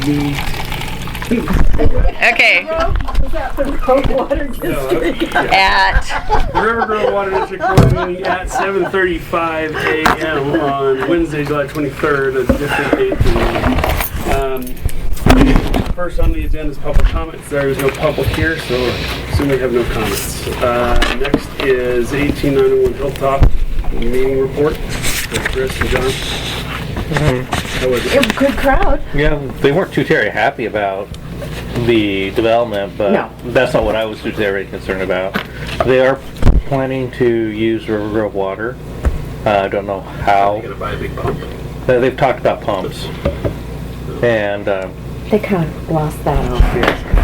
meet. Okay. Water district. At The Rivergrove Water District Board meeting at 7:35 a.m. on Wednesday, July 23rd, a different date than first on the agenda is public comments. There is no public here, so assume we have no comments. Next is 1891 Hilltop meeting report. Chris and John. How was it? Good crowd. Yeah, they weren't too terribly happy about the development, but No. that's not what I was too terribly concerned about. They are planning to use Rivergrove water. I don't know how. You're gonna buy a big pump. They've talked about pumps. And They kind of lost that on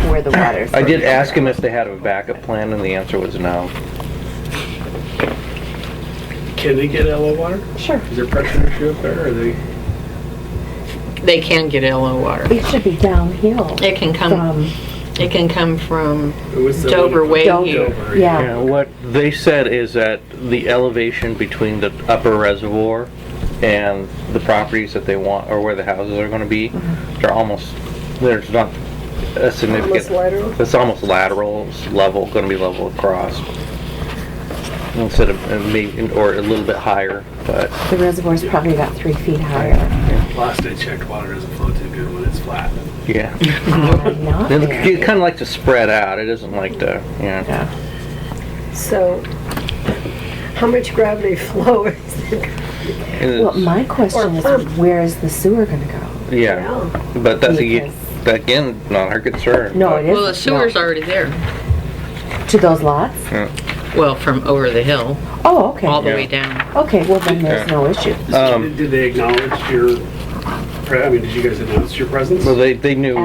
where the water's. I did ask him if they had a backup plan, and the answer was no. Can they get LO water? Sure. Is there pressure issue up there, or are they? they can get LO water. It should be downhill. It can come. From It can come from What's the Dover one- way Dover. here. Yeah. Yeah, what they said is that the elevation between the upper reservoir and the properties that they want, or where the houses are going to be, there's not a significant. Almost lateral? It's almost lateral, it's level, going to be level across. Instead of maybe, or a little bit higher, but the reservoir's probably about 3 feet higher. Last I checked, water doesn't flow too good when it's flat. yeah. Not It very. kind of like to spread out. It doesn't like to, Yeah. So, how much gravity flow is there? Well, my question is, where is the sewer going to go? Yeah, but that's again not our concern. No, it isn't. Well, the sewer's already there. To those lots? Well, from over the hill, Oh, okay. all the Yeah. way down. Okay, well then there's no issue. Did they acknowledge your? Did you guys announce your presence? Well, they knew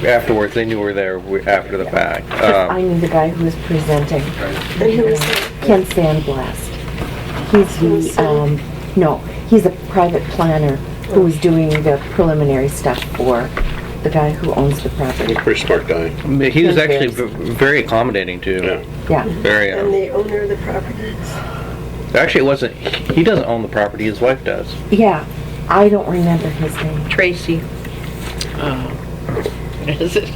Afterwards. They knew we were there after the fact. I knew the guy who was presenting. And who is that? Ken Sandblast. He's the, no, he's a private planner who was doing the preliminary stuff for the guy who owns the property. Pretty smart guy. He was actually very accommodating too. Yeah. Yeah. Very. And the owner of the property? Actually, it wasn't. He doesn't own the property. His wife does. Yeah, I don't remember his name. Tracy. Is it?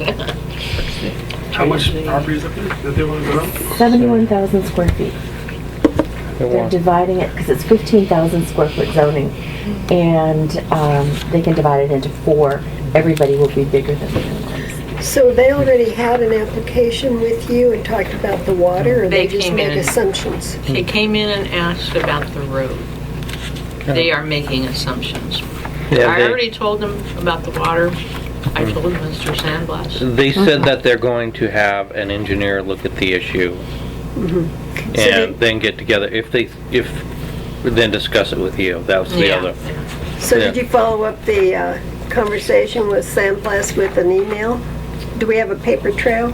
How much property is up there that they want to develop? 71,000 square feet. They're dividing it, because it's 15,000 square foot zoning, and they can divide it into 4. Everybody will be bigger than the other ones. So they already had an application with you and talked about the water, or they just came made in. assumptions? They came in and asked about the road. They are making assumptions. Yeah, I already told them about the water. I told Mr. Sandblast. They said that they're going to have an engineer look at the issue and then get together. If then discuss it with you. That was the other. So Yeah. did you follow up the conversation with Sandblast with an email? Do we have a paper trail?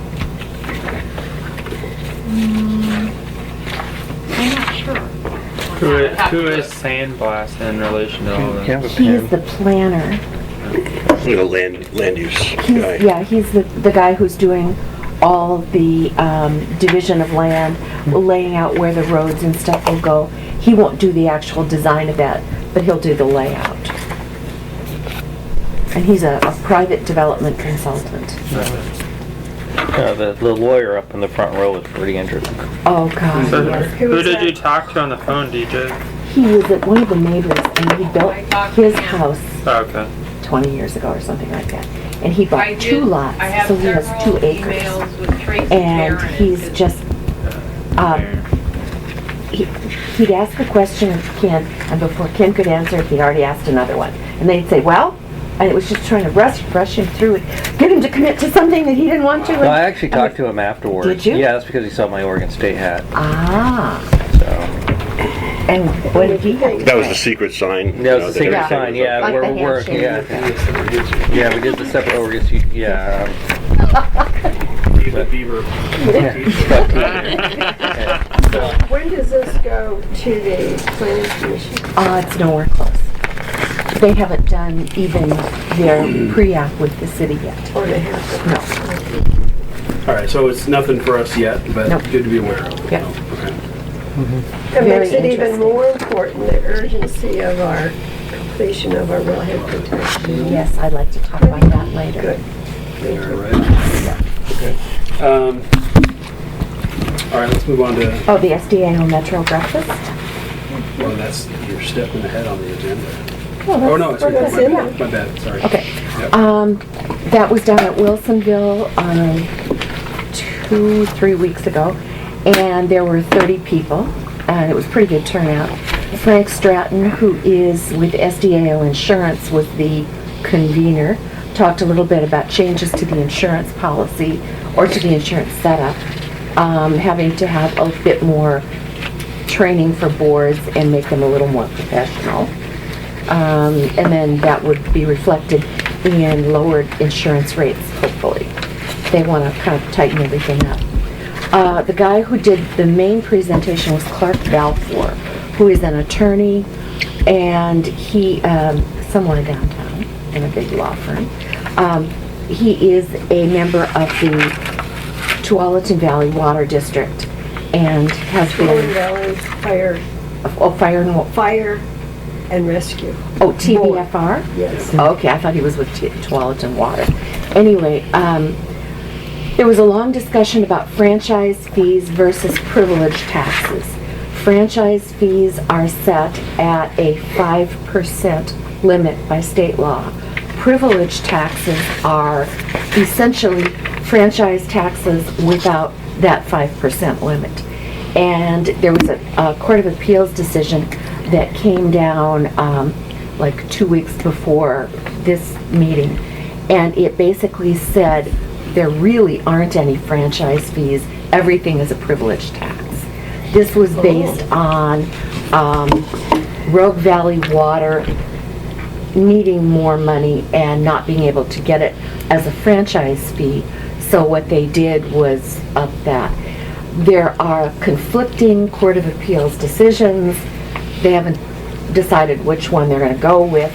I'm not sure. Who is Sandblast in relation to all You this? have a He is pen. the planner. Land use guy. Yeah, he's the guy who's doing all the division of land, laying out where the roads and stuff will go. He won't do the actual design of that, but he'll do the layout. And he's a private development consultant. The lawyer up in the front row is pretty interesting. Oh, God, So, yes. who did you talk to on the phone, DJ? He was at one of the neighbors, and he built his house Oh, okay. 20 years ago or something like that. And he bought 2 lots, so he has 2 acres. And he's just, he'd ask a question of Ken, and before Ken could answer it, he'd already asked another one. And they'd say, well, and it was just trying to rush him through it, get him to commit to something that he didn't want to. Well, I actually talked to him afterwards. Did you? Yeah, that's because he saw my Oregon State hat. Ah, So and what did he have to That was say? the secret sign. that was the secret Yeah. sign. Yeah, Like the we're handshake. yeah, we did the separate Oregon State. Yeah. He's a beaver. When does this go to the planning commission? It's nowhere close. They haven't done even their pre-app with the city yet. Or they have No. All right, so it's nothing for us yet, but Nope. good to be aware of. Yeah. Okay. It Very makes it even interesting. more important, the urgency of our completion of our wellhead protection. Yes, I'd like to talk about that later. Good. All right. Okay. All right, let's move on to, Oh, the SDAO Metro breakfast? well, that's, you're stepping ahead on the agenda. Oh, Oh, no, it's that's my in bad, my bad, sorry. Okay. Yep. That was down at Wilsonville 2-3 weeks ago, and there were 30 people, and it was pretty good turnout. Frank Stratton, who is with SDAO Insurance, was the convener, talked a little bit about changes to the insurance policy, or to the insurance setup, having to have a bit more training for boards and make them a little more professional. And then that would be reflected in lowered insurance rates, hopefully. They want to kind of tighten everything up. The guy who did the main presentation was Clark Balfour, who is an attorney, and he, somewhere downtown in a big law firm. He is a member of the Tualatin Valley Water District and has Rolling been, Valley Fire fire and Rescue. oh, TVFR? Yes. Okay, I thought he was with Tualatin Water. Anyway, there was a long discussion about franchise fees versus privilege taxes. Franchise fees are set at a 5% limit by state law. Privilege taxes are essentially franchise taxes without that 5% limit. And there was a Court of Appeals decision that came down like 2 weeks before this meeting, and it basically said there really aren't any franchise fees. Everything is a privilege tax. This was based on Rogue Valley Water needing more money and not being able to get it as a franchise fee. So what they did was up that. There are conflicting Court of Appeals decisions. They haven't decided which one they're going to go with.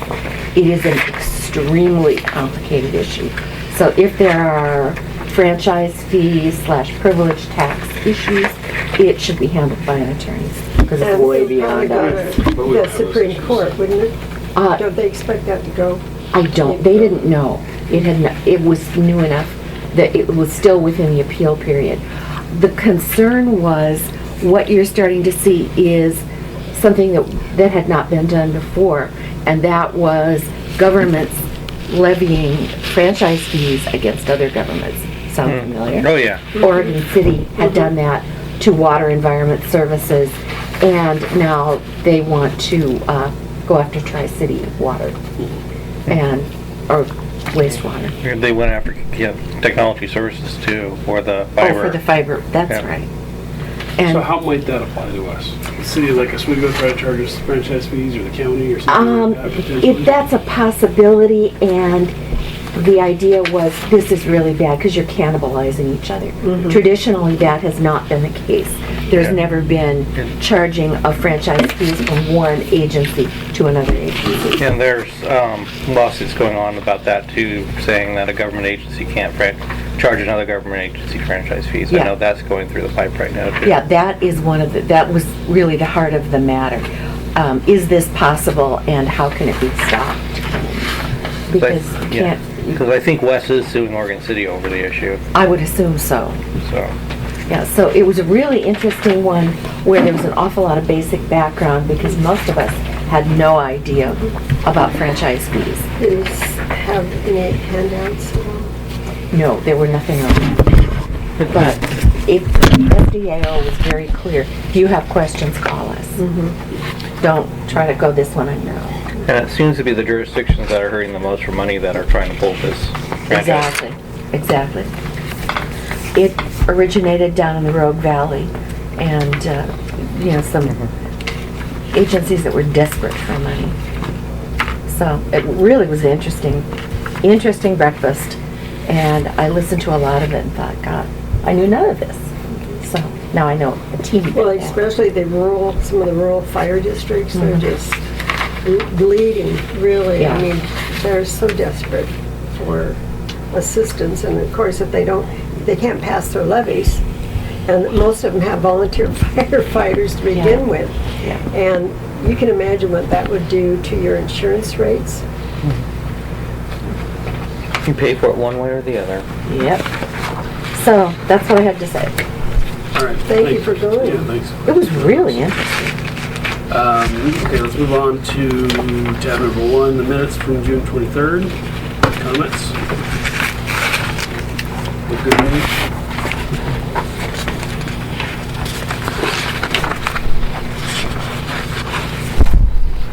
It is an extremely complicated issue. So if there are franchise fees / privilege tax issues, it should be handled by an attorney because it's And way it probably beyond go us. to the Supreme Court, wouldn't it? Don't they expect that to go? I don't, they didn't know. It was new enough that it was still within the appeal period. The concern was what you're starting to see is something that had not been done before, and that was governments levying franchise fees against other governments. Sound familiar? Oh, yeah. Oregon City had done that to Water Environment Services, and now they want to go after Tri-City Water or wastewater. They went after technology services too, for the fiber. Oh, for the fiber, that's Yeah. right. So And how might that apply to us? The city like Oswego try to charge us franchise fees, or the county, or something like that, potentially? that's a possibility, and the idea was this is really bad because you're cannibalizing each other. Traditionally, that has not been the case. There's Yeah. never been charging of franchise fees from one agency to another agency. And there's lawsuits going on about that too, saying that a government agency can't charge another government agency franchise fees. Yeah. I know that's going through the pipe right now too. Yeah, that is that was really the heart of the matter. Is this possible, and how can it be stopped? Because you can't. Because I think Wes is suing Oregon City over the issue, I would assume so. so. Yeah, so it was a really interesting one where there was an awful lot of basic background because most of us had no idea about franchise fees. Did you have any handouts at all? No, there were nothing on it. But FDAO was very clear. If you have questions, call us. Don't try to go this one on your own. And it seems to be the jurisdictions that are hurting the most for money that are trying to pull this franchise. Exactly. It originated down in the Rogue Valley, and some agencies that were desperate for money. So it really was an interesting breakfast, and I listened to a lot of it and thought, God, I knew none of this. So now I know a teeny bit. Well, more. especially some of the rural fire districts, they're just bleeding, really. Yeah. I mean, they're so desperate for assistance, and of course, if they can't pass their levies, and most of them have volunteer firefighters to begin with. Yeah. And you can imagine what that would do to your insurance rates. You pay for it one way or the other. Yep. So, that's what I had to say. All right. Thank you for going. Yeah, thanks. It was really interesting. Okay, let's move on to tab number 1, the minutes from June 23rd. Comments? Look good to me.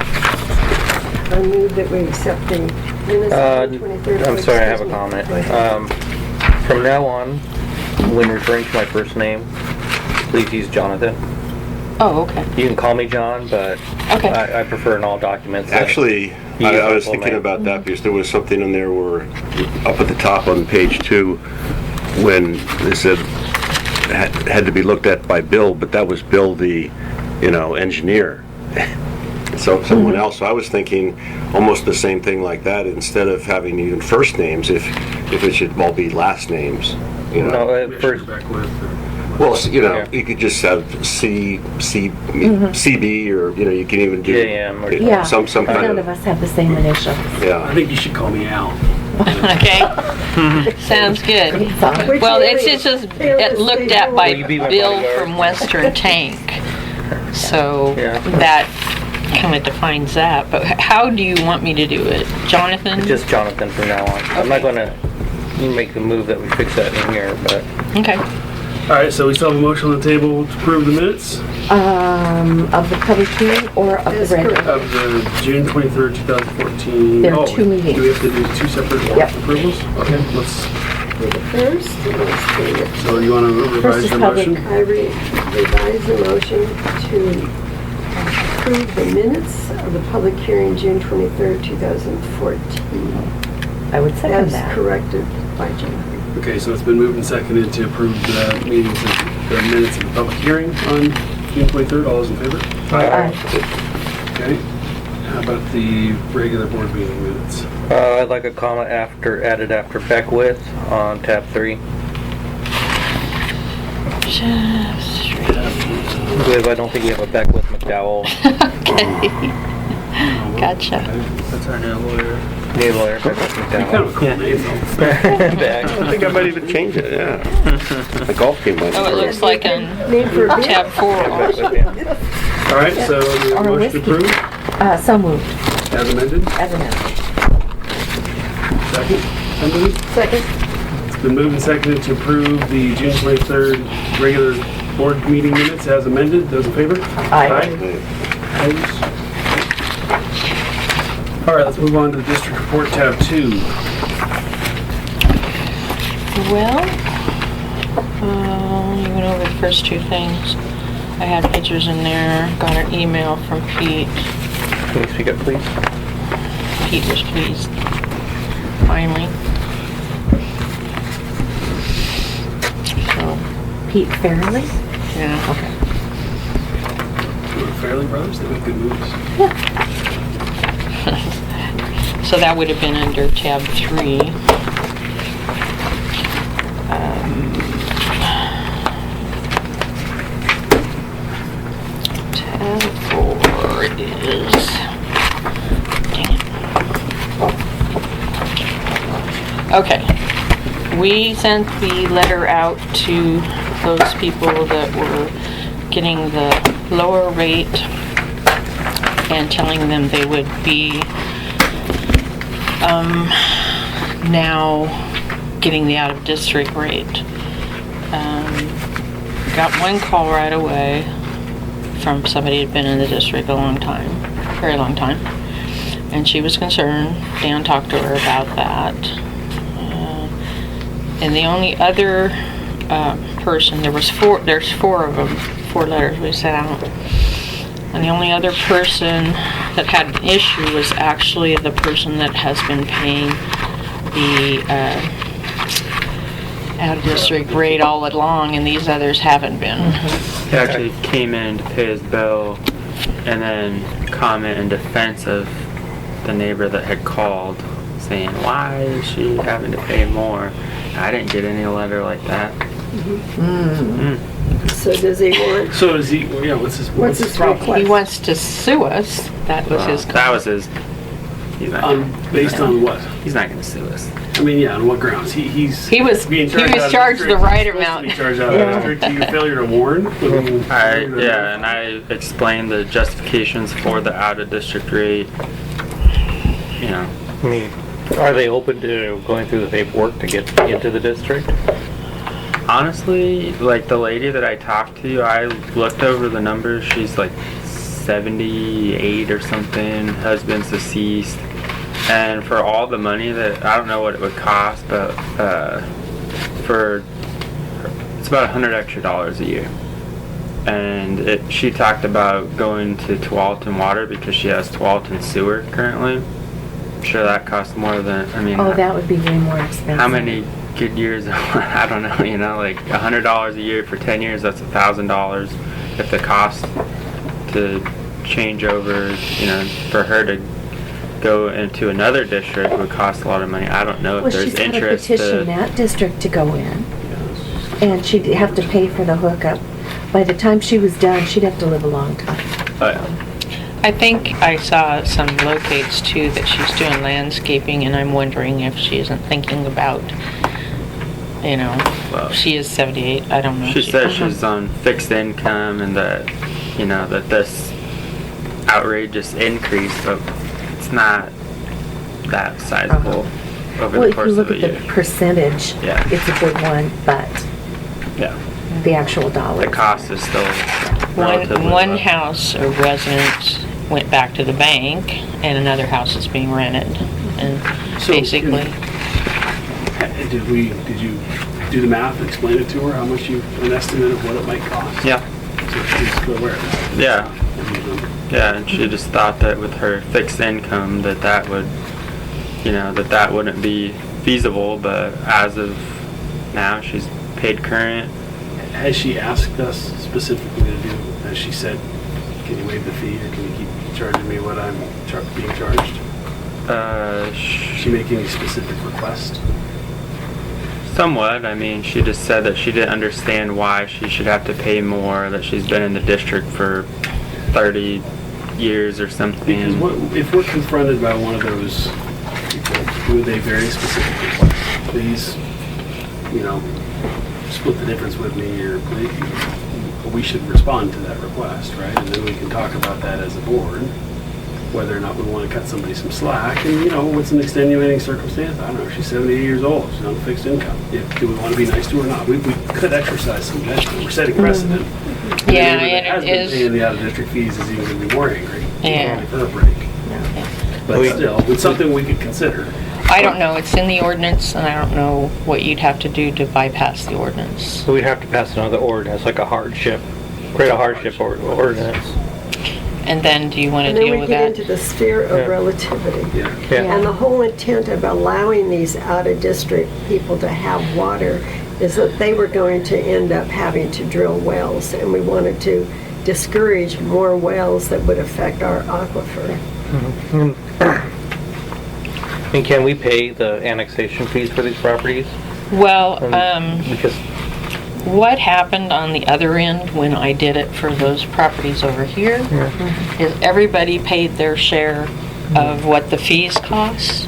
I move that we accept the minutes of the 23rd. I'm sorry, I have a Excuse me. comment. Go ahead. From now on, when referring to my first name, please use Jonathan. Oh, okay. You can call me John, but Okay. I prefer in all documents. that Actually, you use I my was full thinking name. about that because there was something in there where, up at the top on page 2, when they said had to be looked at by Bill, but that was Bill the, engineer. So someone else. So I was thinking almost the same thing like that. Instead of having even first names, if it should all be last names. No, at first, Back with, Well, Yeah. you could just have CB, or you can even do JM or Yeah. some kind None of of us have the same initials. I yeah. think you should call me Al. Okay, sounds good. It's all- Which Well, area- it's just area looked state at by Will you be my Bill bodyguard? from Western Tank. So Yeah. that kind of defines that. But how do you want me to do it? Jonathan? just Jonathan from now on. I'm not gonna make the move that we fix that in here, but Okay. All right, so we still have a motion on the table to approve the minutes Of the public hearing or of That's the regular? correct. of the June 23rd, 2014. There are two meetings. Do we have to do two separate Yep. approvals? Okay, let's, For the first, let's see it. so you want to First revise is your public. motion? I revise the motion to approve the minutes of the public hearing June 23rd, 2014, I would second as that. corrected by Jim. Okay, so it's been moved and seconded to approve the meetings, the minutes of the public hearing on June 23rd. All those in favor? Aye. Okay. How about the regular board meeting minutes? I'd like a comma added after Beckwith on tab 3. I don't think we have a Beckwith McDowell Okay. Gotcha. That's our new lawyer. new lawyer. Beckwith Kind of McDowell. a cool name though. I think I might even change it. Yeah, the golf team might. Oh, it looks like on Name for a beer? tab 4. Beckwith, yeah. All right, so the Or motion whiskey. approved So moved, as amended. as amended. Second, Emily? Second. It's been moved and seconded to approve the June 23rd regular board meeting minutes as amended. Those in favor? Aye. Opposed? All right, let's move on to the district report tab 2. Well, you went over the first two things. I had pictures in there, got an email from Pete. Can you speak up, please? Pete was pleased, finally. So, Pete Fairley? yeah. Fairley Brothers, they make good movies. So that would have been under tab 3. Tab 4 is... Dang it. Okay. We sent the letter out to those people that were getting the lower rate and telling them they would be now getting the out-of-district rate. Got one call right away from somebody who'd been in the district a long time, very long time, and she was concerned. Dan talked to her about that. And the only other person, there's four of them, 4 letters we sent out. And the only other person that had an issue was actually the person that has been paying the out-of-district rate all along, and these others haven't been. He actually came in to pay his bill and then comment in defense of the neighbor that had called, saying, why is she having to pay more? I didn't get any letter like that. So does he want, So is he, yeah, what's his problem? request? He wants to sue us. That was his. That was his. He's not, Based on what? he's not going to sue us. I mean, yeah, on what grounds? He was He being was charged charged the out of right district. He's supposed to amount. be charged out of district due to failure to warn. Yeah, and I explained the justifications for the out of district rate. You know, I mean, are they open to going through the paperwork to get into the district? honestly, like the lady that I talked to, I looked over the numbers. She's like 78 or something. Husband's deceased. And for all the money that, I don't know what it would cost, but it's about $100 extra a year. And she talked about going to Tualatin Water because she has Tualatin Sewer currently. I'm sure that costs more than, I mean. Oh, that would be way more expensive. How many good years? I don't know, you know, like $100 a year for 10 years, that's $1,000. If the cost to change over, you know, for her to go into another district would cost a lot of money. I don't know if Well, there's she's got to interest petition to. that district to go in, and she'd have to pay for the hookup. By the time she was done, she'd have to live a long time. I think I saw some locates too that she's doing landscaping, and I'm wondering if she isn't thinking about, you know, Well, she is 78, I don't know. She says she's on fixed income and that, you know, that this outrageous increase, but it's not that sizable over Well, the if you course look of a at year. the percentage, Yeah. it's a good one, but Yeah, the actual dollars. the cost is still relatively One low. house, a resident went back to the bank, and another house is being rented. And So, basically, Did you do the math, explain it to her, how much an estimate of what it might cost? Yeah, So she's aware of that. yeah. Yeah, and she just thought that with her fixed income that would, you know, that wouldn't be feasible, but as of now, she's paid current. Has she asked us specifically to do, has she said, can you waive the fee, or can you keep charging me what I'm being charged? Does she make any specific request? Somewhat. I mean, she just said that she didn't understand why she should have to pay more, that she's been in the district for 30 years or Because something. if we're confronted by one of those people with a very specific request, please, you know, split the difference with me, or we should respond to that request, right? And then we can talk about that as a board, whether or not we want to cut somebody some slack. And, you know, what's an extenuating circumstance? I don't know, she's 78 years old, she's on a fixed income. Do we want to be nice to her or not? We could exercise some judgment, we're setting precedent. Yeah, The neighbor and that it has been is- paying the out-of-district fees is even going to be more angry. Yeah. For a break. But still, it's something we could consider. I don't know, it's in the ordinance, and I don't know what you'd have to do to bypass the ordinance. So we'd have to pass another ordinance, like a hardship, create a hardship ordinance. And then, do you want to And then deal we with get that? into the sphere of Yeah. relativity. Yeah. Yeah. And the whole intent of allowing these out-of-district people to have water is that they were going to end up having to drill wells, and we wanted to discourage more wells that would affect our aquifer. And can we pay the annexation fees for these properties? Well, Because, what happened on the other end when I did it for those properties over here is everybody paid their share of what the fees cost,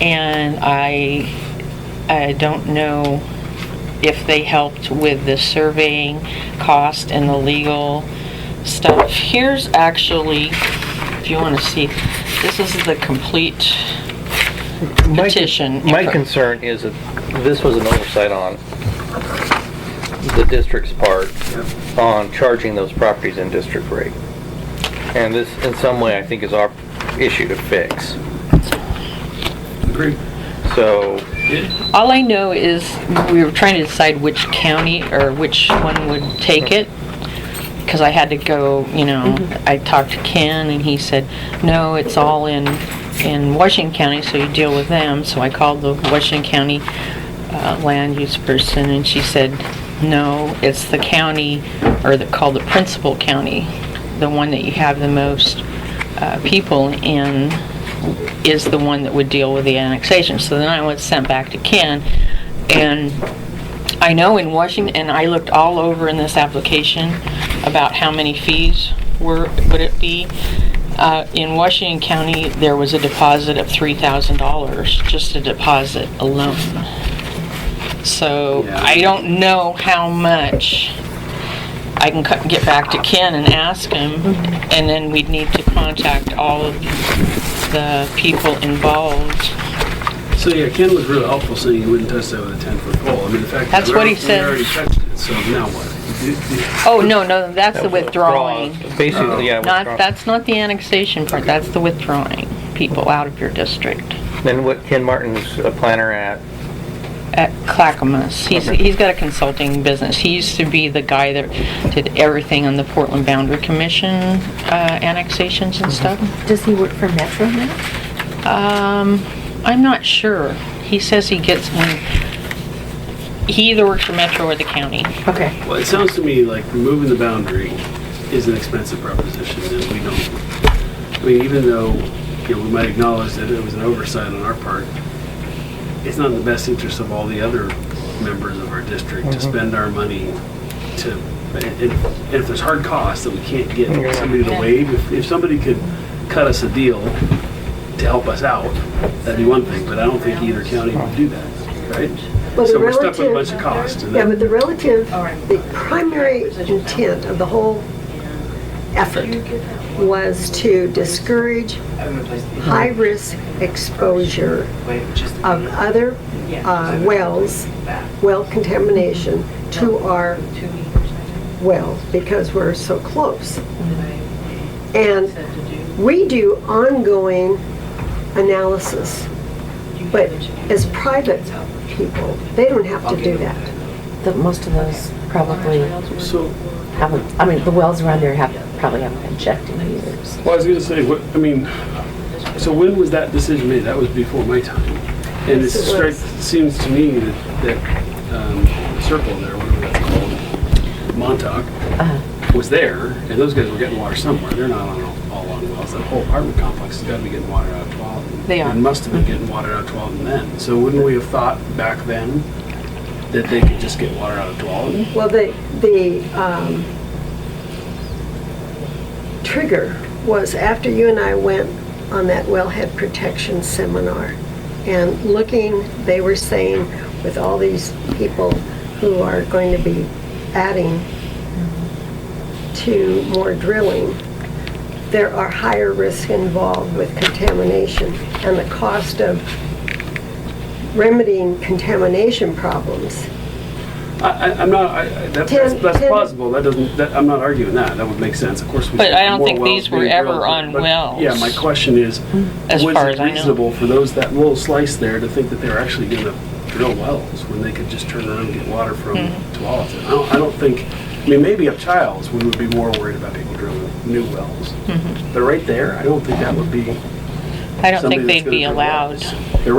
and I don't know if they helped with the surveying cost and the legal stuff. Here's actually, if you want to see, this is the complete petition. my concern is that this was an oversight on the district's part on charging those properties in district rate. And this, in some way, I think is our issue to fix. Agreed. So, All I know is we were trying to decide which county or which one would take it, because I had to go, you know, I talked to Ken and he said, no, it's all in Washington County, so you deal with them. So I called the Washington County land use person, and she said, no, it's the county, or called the principal county, the one that you have the most people in, is the one that would deal with the annexation. So then I was sent back to Ken, and I know in Washington, and I looked all over in this application about how many fees would it be. In Washington County, there was a deposit of $3,000, just a deposit alone. So Yeah. I don't know how much. I can get back to Ken and ask him, and then we'd need to contact all of the people involved. So yeah, Ken was really helpful saying he wouldn't touch that with a 10-foot pole. I mean, the fact That's that what he we said. already touched it, so now what? Oh, no, that's the withdrawing. Basically, yeah. Not, that's not the annexation part, that's the withdrawing people out of your district. Then what Ken Martin's a planner at? At Clackamas. He's got a consulting business. He used to be the guy that did everything on the Portland Boundary Commission, annexations and stuff. Does he work for Metro now? I'm not sure. He says he gets one. He either works for Metro or the county. Okay. Well, it sounds to me like removing the boundary is an expensive proposition, and we don't. I mean, even though we might acknowledge that it was an oversight on our part, it's not in the best interest of all the other members of our district to spend our money to. And if there's hard costs that we can't get somebody to waive, if somebody could cut us a deal to help us out, that'd be one thing. But I don't think either county would do that, right? Well, So the we're stuck with a relative- bunch of costs. And Yeah, then- but the primary intent of the whole effort was to discourage high-risk exposure of other wells, well contamination, to our wells because we're so close. And we do ongoing analysis, but as private people, they don't have to do that. Most of those probably So, haven't, I mean, the wells around there probably haven't been checked in years. well, I was gonna say, so when was that decision made? That was before my time. And it Yes, it was. seems to me that circle there, whatever that's called, Montauk, was there, and those guys were getting water somewhere. They're not all on wells. That whole apartment complex has got to be getting water out of Tualatin. They are. And must have been getting water out of Tualatin then. So wouldn't we have thought back then that they could just get water out of Tualatin? Well, the trigger was after you and I went on that wellhead protection seminar, and looking, they were saying with all these people who are going to be adding to more drilling, there are higher risks involved with contamination, and the cost of remedying contamination problems. I'm not, that's plausible. I'm not arguing that. That would make sense. Of course, we But should I have don't more think wells these were being ever drilled, on but- wells. Yeah, my question is, As was far it as I know. reasonable for that little slice there to think that they were actually going to drill wells when they could just turn around and get water from Tualatin? I don't think, maybe up Childs, we would be more worried about people drilling new wells. But right there, I don't think that would be I don't somebody think that's they'd be gonna drill allowed. wells. They're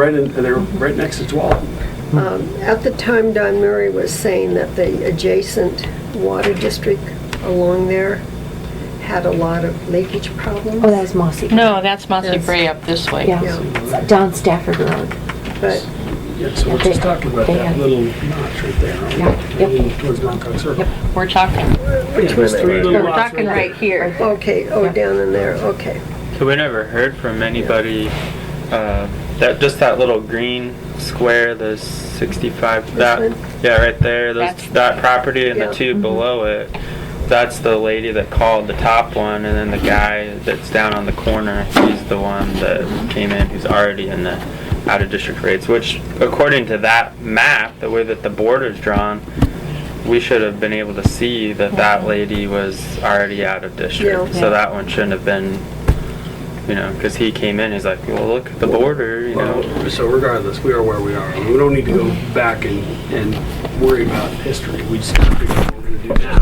right next to Tualatin. At the time, Don Murray was saying that the adjacent water district along there had a lot of leakage problems. Oh, that was Mossy. No, that's Mossy Yes. Bray up this way. Yeah, Yeah. down Stafford Road. But Yeah, so we're just talking about They that had- little notch right there, aren't we? Yeah, yep. Heading towards Montauk Circle. We're talking, Which was three little we're lots talking there. right here. okay, down in there, okay. So we never heard from anybody, that little green square, the 65, one? yeah, right there, That's- that property and Yeah. the two below it. That's the lady that called the top one, and then the guy that's down on the corner, he's the one that came in, who's already in the out-of-district rates, which according to that map, the way that the border's drawn, we should have been able to see that lady was already out of district. Yeah. So that one shouldn't have been, because he came in, he's like, well, look at the border, Well, so regardless, we are where we are. We don't need to go back and worry about history. We just gotta figure out what we're gonna do now.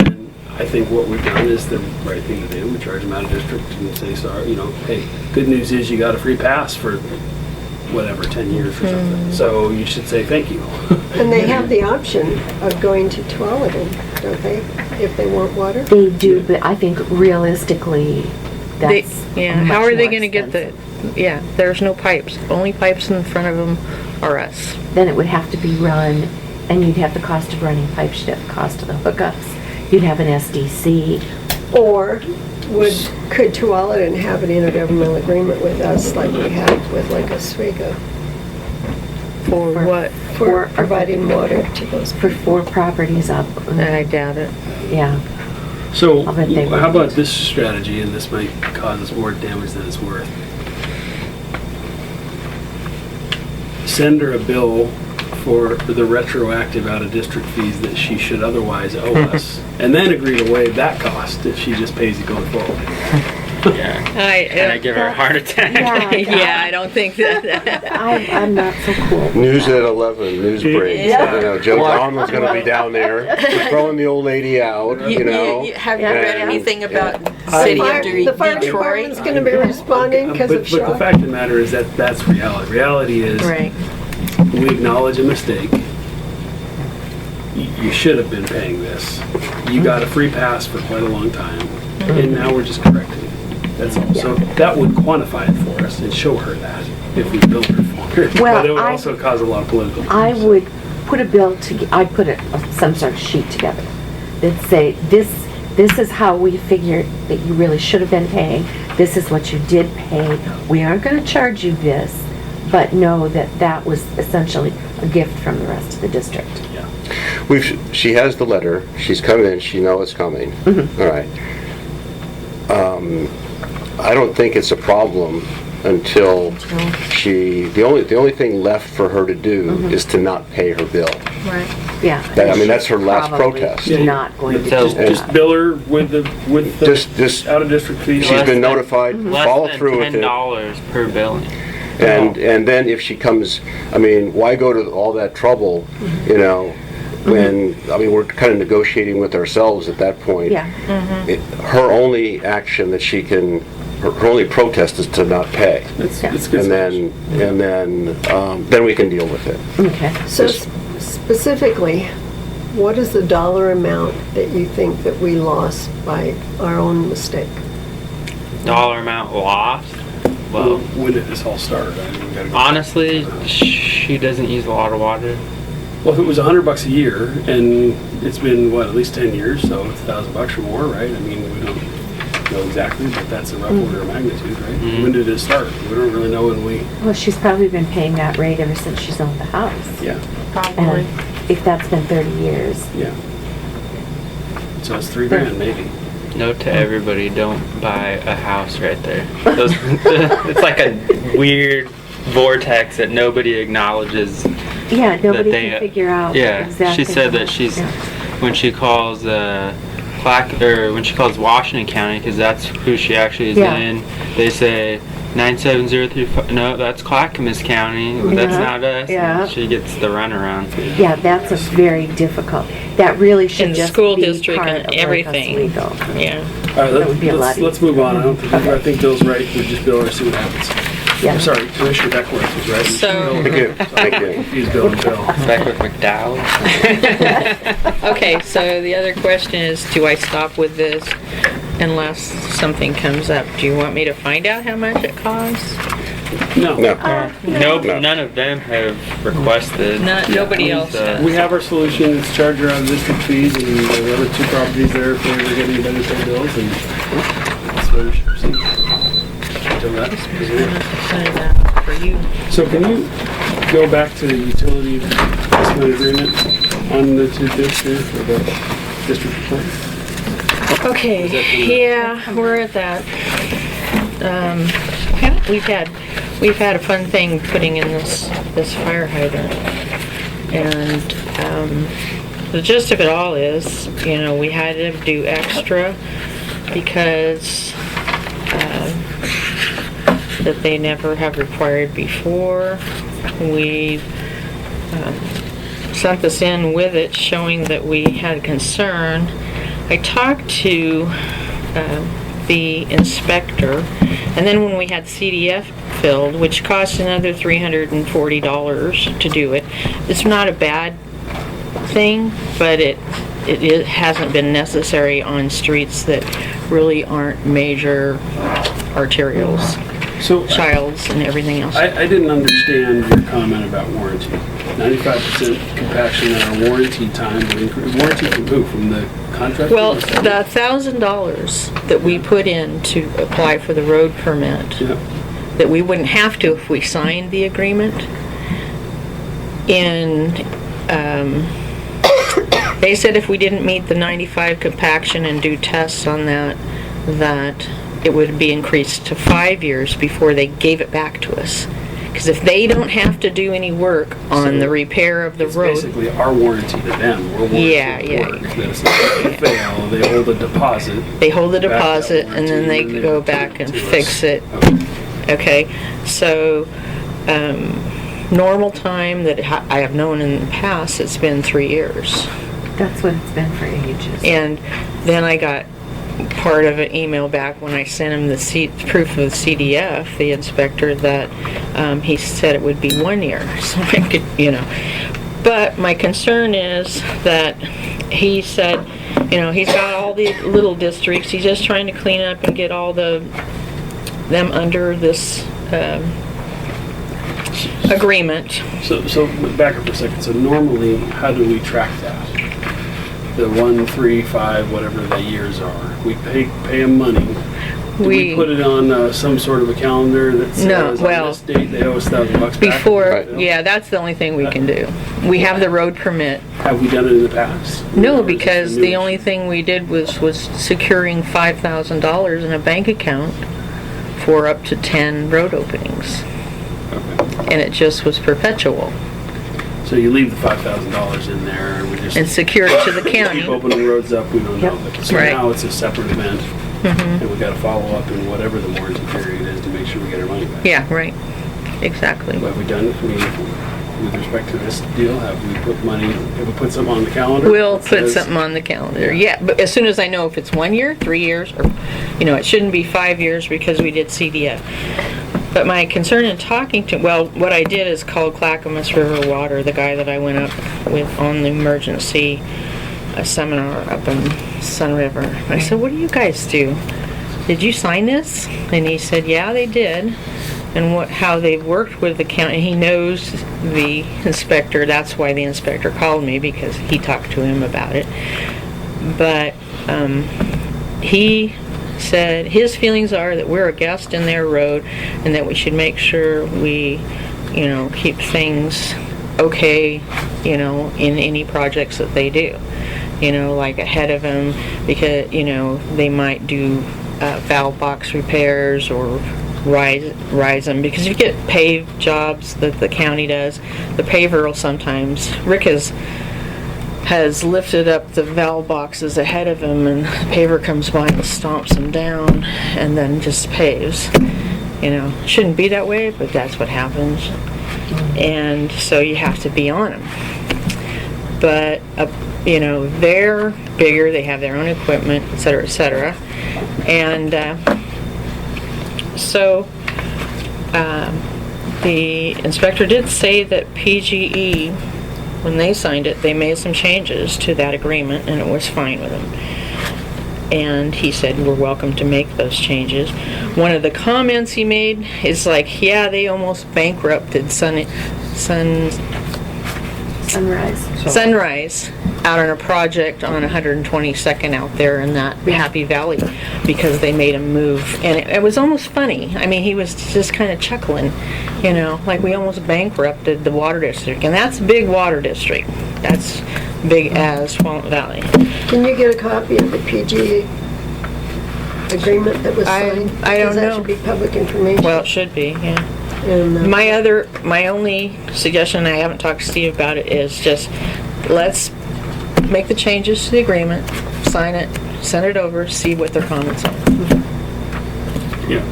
And I think what we've done is the right thing to do. We charge them out of district and say, sorry, hey, good news is you got a free pass for whatever, 10 years or something. So you should say thank you. And they have the option of going to Tualatin, don't they, if they want water? They do, but I think realistically, They, that's yeah, much how are they more gonna get expensive. there's no pipes. Only pipes in front of them are us. Then it would have to be run, and you'd have the cost of running pipes, you'd have the cost of the hookups, you'd have an SDC. Or could Tualatin have an intergovernmental agreement with us like we had with like Oswego For what? for providing water to those For people? 4 properties up. I doubt it. Yeah. So, I'll bet they how would. about this strategy, and this might cause us more damage than it's worth? Send her a bill for the retroactive out-of-district fees that she should otherwise owe us, and then agree to waive that cost if she just pays it going forward. Yeah. And I give her a heart attack. Yeah, I don't think that. I'm not so cool. News at 11, news break. Yeah. You know, Joe Donald's gonna be down there, throwing the old lady out, you know. Have you read and- anything about I- city Fire- of The fire Detroit? department's gonna be responding because of But the shock. fact of the matter is that that's reality. Reality is, Right. we acknowledge a mistake. You should have been paying this. You got a free pass for quite a long time, and now we're just correcting it. That's all. So that would quantify it for us and show her that if we billed her for it. Well, But it would I- also cause a lot of political. I would put a bill I'd put some sort of sheet together that'd say, this is how we figured that you really should have been paying. This is what you did pay. We aren't gonna charge you this, but know that that was essentially a gift from the rest of the district. She has the letter, she's come in, she knows it's coming. All right. I don't think it's a problem until the only thing left for her to do is to not pay her bill. Right. Yeah. I mean, that's her last Probably protest. Not going to So- do Just that. bill her with the Just, out-of-district fees. she's been notified, follow Less through than with it. $10 per billing. And then if she comes, I mean, why go to all that trouble, you know, when, I mean, we're kind of negotiating with ourselves at that point. Yeah. Her only action that she can, her only protest is to not pay. It's good. And then we can deal with it. Okay. So specifically, what is the dollar amount that you think that we lost by our own mistake? Dollar amount lost. Well, When did this all start? I mean, we gotta go. honestly, she doesn't use a lot of water. Well, if it was $100 a year, and it's been, what, at least 10 years, so it's $1,000 or more, right? I mean, we don't know exactly, but that's a rough order of magnitude, right? When did it start? We don't really know when we, Well, she's probably been paying that rate ever since she's owned the house. yeah, Probably. And if that's been 30 years. yeah. So it's $3,000 maybe. Note to everybody, don't buy a house right there. It's like a weird vortex that nobody acknowledges. Yeah, nobody they, can figure out Yeah, exactly. she said that she's, when she calls when she calls Washington County, because that's who she actually is Yeah. in, they say 97035. No, that's Clackamas County. That's Yeah. not us. Yeah. She gets the runaround. Yeah, that's a very difficult. That really should In the just school be district part and of like everything. Oswego. Yeah. All right, That would be a lot let's move on. I think Bill's right. We just bill her, see what happens. Yeah. I'm sorry, Commissioner Beckworth was right. We should So- bill her. Thank you, thank you. Confuse Bill and Bill. Back with McDowell. Okay, so the other question is, do I stop with this unless something comes up? Do you want me to find out how much it costs? No. No. Nope, No. none of them have requested. Nobody else So- has. We have our solution, it's charge her out of district fees, and the other 2 properties there, if they were getting better pay bills, and that's where we should proceed. Until that is over. Sign that for you. So can you go back to the utility estimate agreement on the 2 bids here for the district report? Okay, yeah, we're at that. We've had a fun thing putting in this fire hydrant. And, the gist of it all is, you know, we had to do extra because, that they never have required before. We, sent this in with it showing that we had concern. I talked to the inspector, and then when we had CDF filled, which cost another $340 to do it, it's not a bad thing, but it hasn't been necessary on streets that really aren't major arterials. So child's and everything else. I didn't understand your comment about warranty. 95% compaction and our warranty time would increase. Warranty from who? From the contractor? Well, the $1,000 that we put in to apply for the road permit, Yeah. that we wouldn't have to if we signed the agreement, and they said if we didn't meet the 95 compaction and do tests on that it would be increased to 5 years before they gave it back to us. Because if they don't have to do any work on the repair of the It's road, basically our warranty to them. We're warranty Yeah, to yeah. work. That if they fail, they hold a deposit. they hold the back that deposit and then they warranty, go return back and to us. fix it. Okay. Okay, so normal time that I have known in the past, it's been 3 years. That's what it's been for ages. And then I got part of an email back when I sent him the proof of the CDF, the inspector, that he said it would be 1 year. So I could, But my concern is that he said, he's got all the little districts. He's just trying to clean up and get all them under this agreement. So back up for a second. So normally, how do we track that? The 1, 3, 5, whatever the years are. We pay them money. Do we put it on some sort of a calendar that says No, well, on this date they owe us $1,000 back? Before, yeah, that's the only thing we can do. We have the road permit. Have we done it in the past? No, Or is this because a the new only issue? thing we did was securing $5,000 in a bank account for up to 10 road openings. Okay. And it just was perpetual. So you leave the $5,000 in there, and we just And secure it to the county. keep opening roads up. We don't know. But so Right. now it's a separate event, and we got to follow up in whatever the warranty period is to make sure we get our money back. Yeah, right. Exactly. Have we done? I mean, with respect to this deal, have we put money? Have we put something on the calendar? We'll that put says- something on the calendar. Yeah, but as soon as I know if it's 1 year, 3 years, or, it shouldn't be 5 years because we did CDF. But my concern in talking to, what I did is call Clackamas River Water, the guy that I went up with on the emergency seminar up in Sun River. I said, what do you guys do? Did you sign this? And he said, yeah, they did. And how they've worked with the county. He knows the inspector. That's why the inspector called me, because he talked to him about it. But he said his feelings are that we're a guest in their road and that we should make sure we, keep things okay, in any projects that they do. Like ahead of them, because, they might do valve box repairs or rise them, because if you get paved jobs that the county does, the paver will sometimes, Rick has lifted up the valve boxes ahead of him, and the paver comes by and stomps them down and then just paves. Shouldn't be that way, but that's what happens. And so you have to be on them. But, they're bigger, they have their own equipment, et cetera, et cetera. And so the inspector did say that PGE, when they signed it, they made some changes to that agreement, and it was fine with them. And he said we're welcome to make those changes. One of the comments he made is like, yeah, they almost bankrupted Sunrise out on a project on 122nd out there in that Happy Valley, because they made him move. And it was almost funny. I mean, he was just kind of chuckling, like we almost bankrupted the water district. And that's a big water district. That's big as Walnut Valley. Can you get a copy of the PG agreement that was signed? I don't Because that know. should be public information. Well, it should be, yeah. And, My only suggestion, I haven't talked to Steve about it, is just let's make the changes to the agreement, sign it, send it over, see what their comments are. Yeah.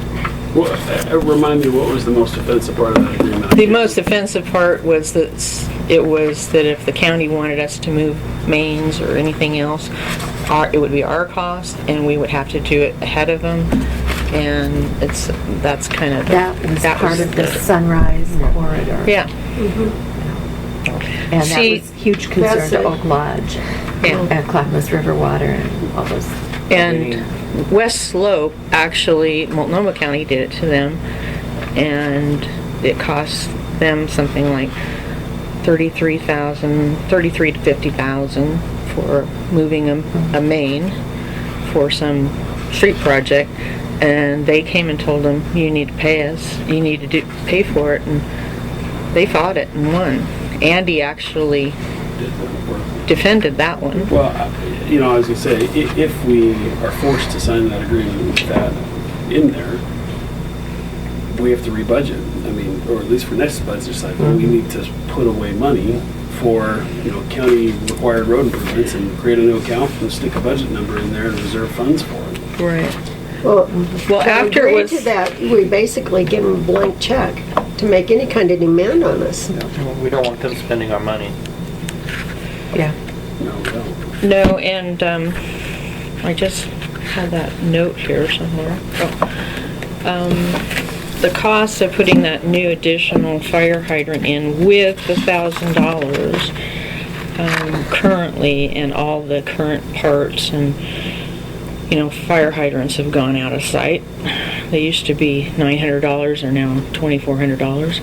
Well, remind me, what was the most offensive part of that agreement? The most offensive part was that if the county wanted us to move mains or anything else, it would be our cost, and we would have to do it ahead of them. And that's kind of That was part of the Sunrise corridor. Yeah. And See, that was huge concern that's to it. Oak Lodge Yeah. and Clackamas River Water and all those. And West Slope, actually, Multnomah County did it to them. and it costs them something like $33 to $50,000 for moving a main for some street project, and they came and told them, you need to pay us, you need to pay for it, and they fought it and won. Andy actually defended that one. Well, I was gonna say, if we are forced to sign that agreement with that in there, we have to rebudget. I mean, or at least for next budget cycle, we need to put away money for, county required road improvements and create a new account and stick a budget number in there and reserve funds for it. Right. Well, After it was... to that, we basically give them a blank check to make any kind of demand on us. We don't want them spending our money. Yeah. No, we don't. No, and I just had that note here somewhere. The cost of putting that new additional fire hydrant in with the $1,000 currently, and all the current parts, and fire hydrants have gone out of sight. They used to be $900, are now $2,400.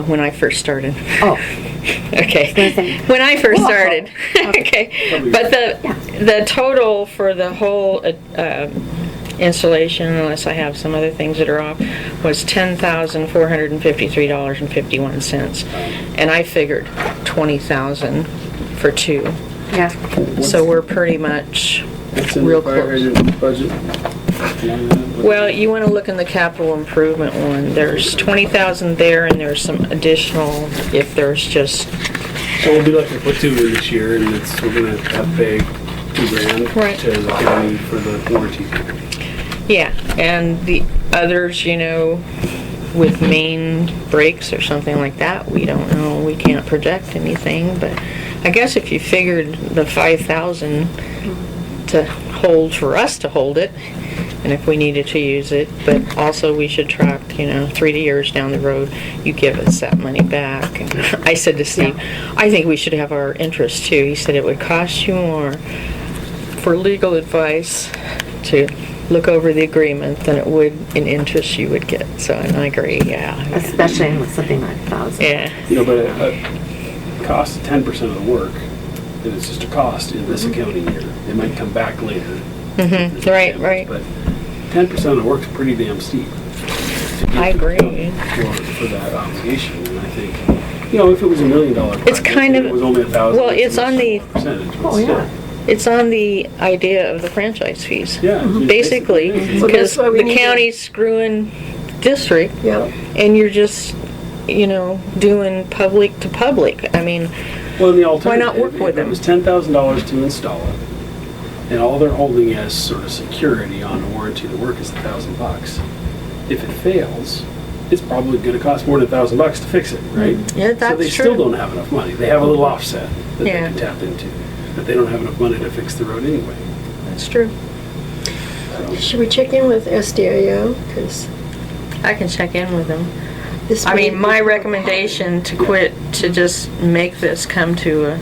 When I first started. Oh. Okay. When I first started. Okay. But the total for the whole installation, unless I have some other things that are off, was $10,453.51, and I figured $20,000 for two. Yeah. So we're pretty much It's in real the fire close. hydrant budget. Well, you want to look in the capital improvement one. There's 20,000 there, and there's some additional if there's just... So we'll be lucky to put two in this year, and we're gonna have to pay $2,000 Right. to the county for the warranty. Yeah, and the others, with main breaks or something like that, we don't know. We can't project anything, but I guess if you figured the 5,000 to hold for us to hold it, and if we needed to use it, but also we should track, 3 years down the road, you give us that money back. And I said to Steve, I think we should have our interest too. He said it would cost you more for legal advice to look over the agreement than it would in interest you would get. So, and I agree, yeah. Especially with something like 1,000. Yeah. But it costs 10% of the work, and it's just a cost in this accounting year. It might come back later. Mm-hmm. Right. But 10% of the work's pretty damn steep. I agree. For that obligation, and I think, if it was $1 million project, It's kind of... it was only 1,000. Well, it's on the... percentage. But Oh, yeah. It's on the idea of the franchise fees. Yeah. Basically, So because that's why we the need to- county's screwing district, Yeah. and you're just, doing public to public. I mean, Well, the alternative, Why not work with if them? It was $10,000 to install it, and all they're holding as sort of security on the warranty of the work is $1,000. If it fails, it's probably going to cost more than $1,000 to fix it, right? Yeah, So that's they true. still don't have enough money. They have a little offset that Yeah. they can tap into, but they don't have enough money to fix the road anyway. that's true. Should we check in with SDIO? Because I can check in with them. this. I mean, may- my recommendation to quit, to just make this come to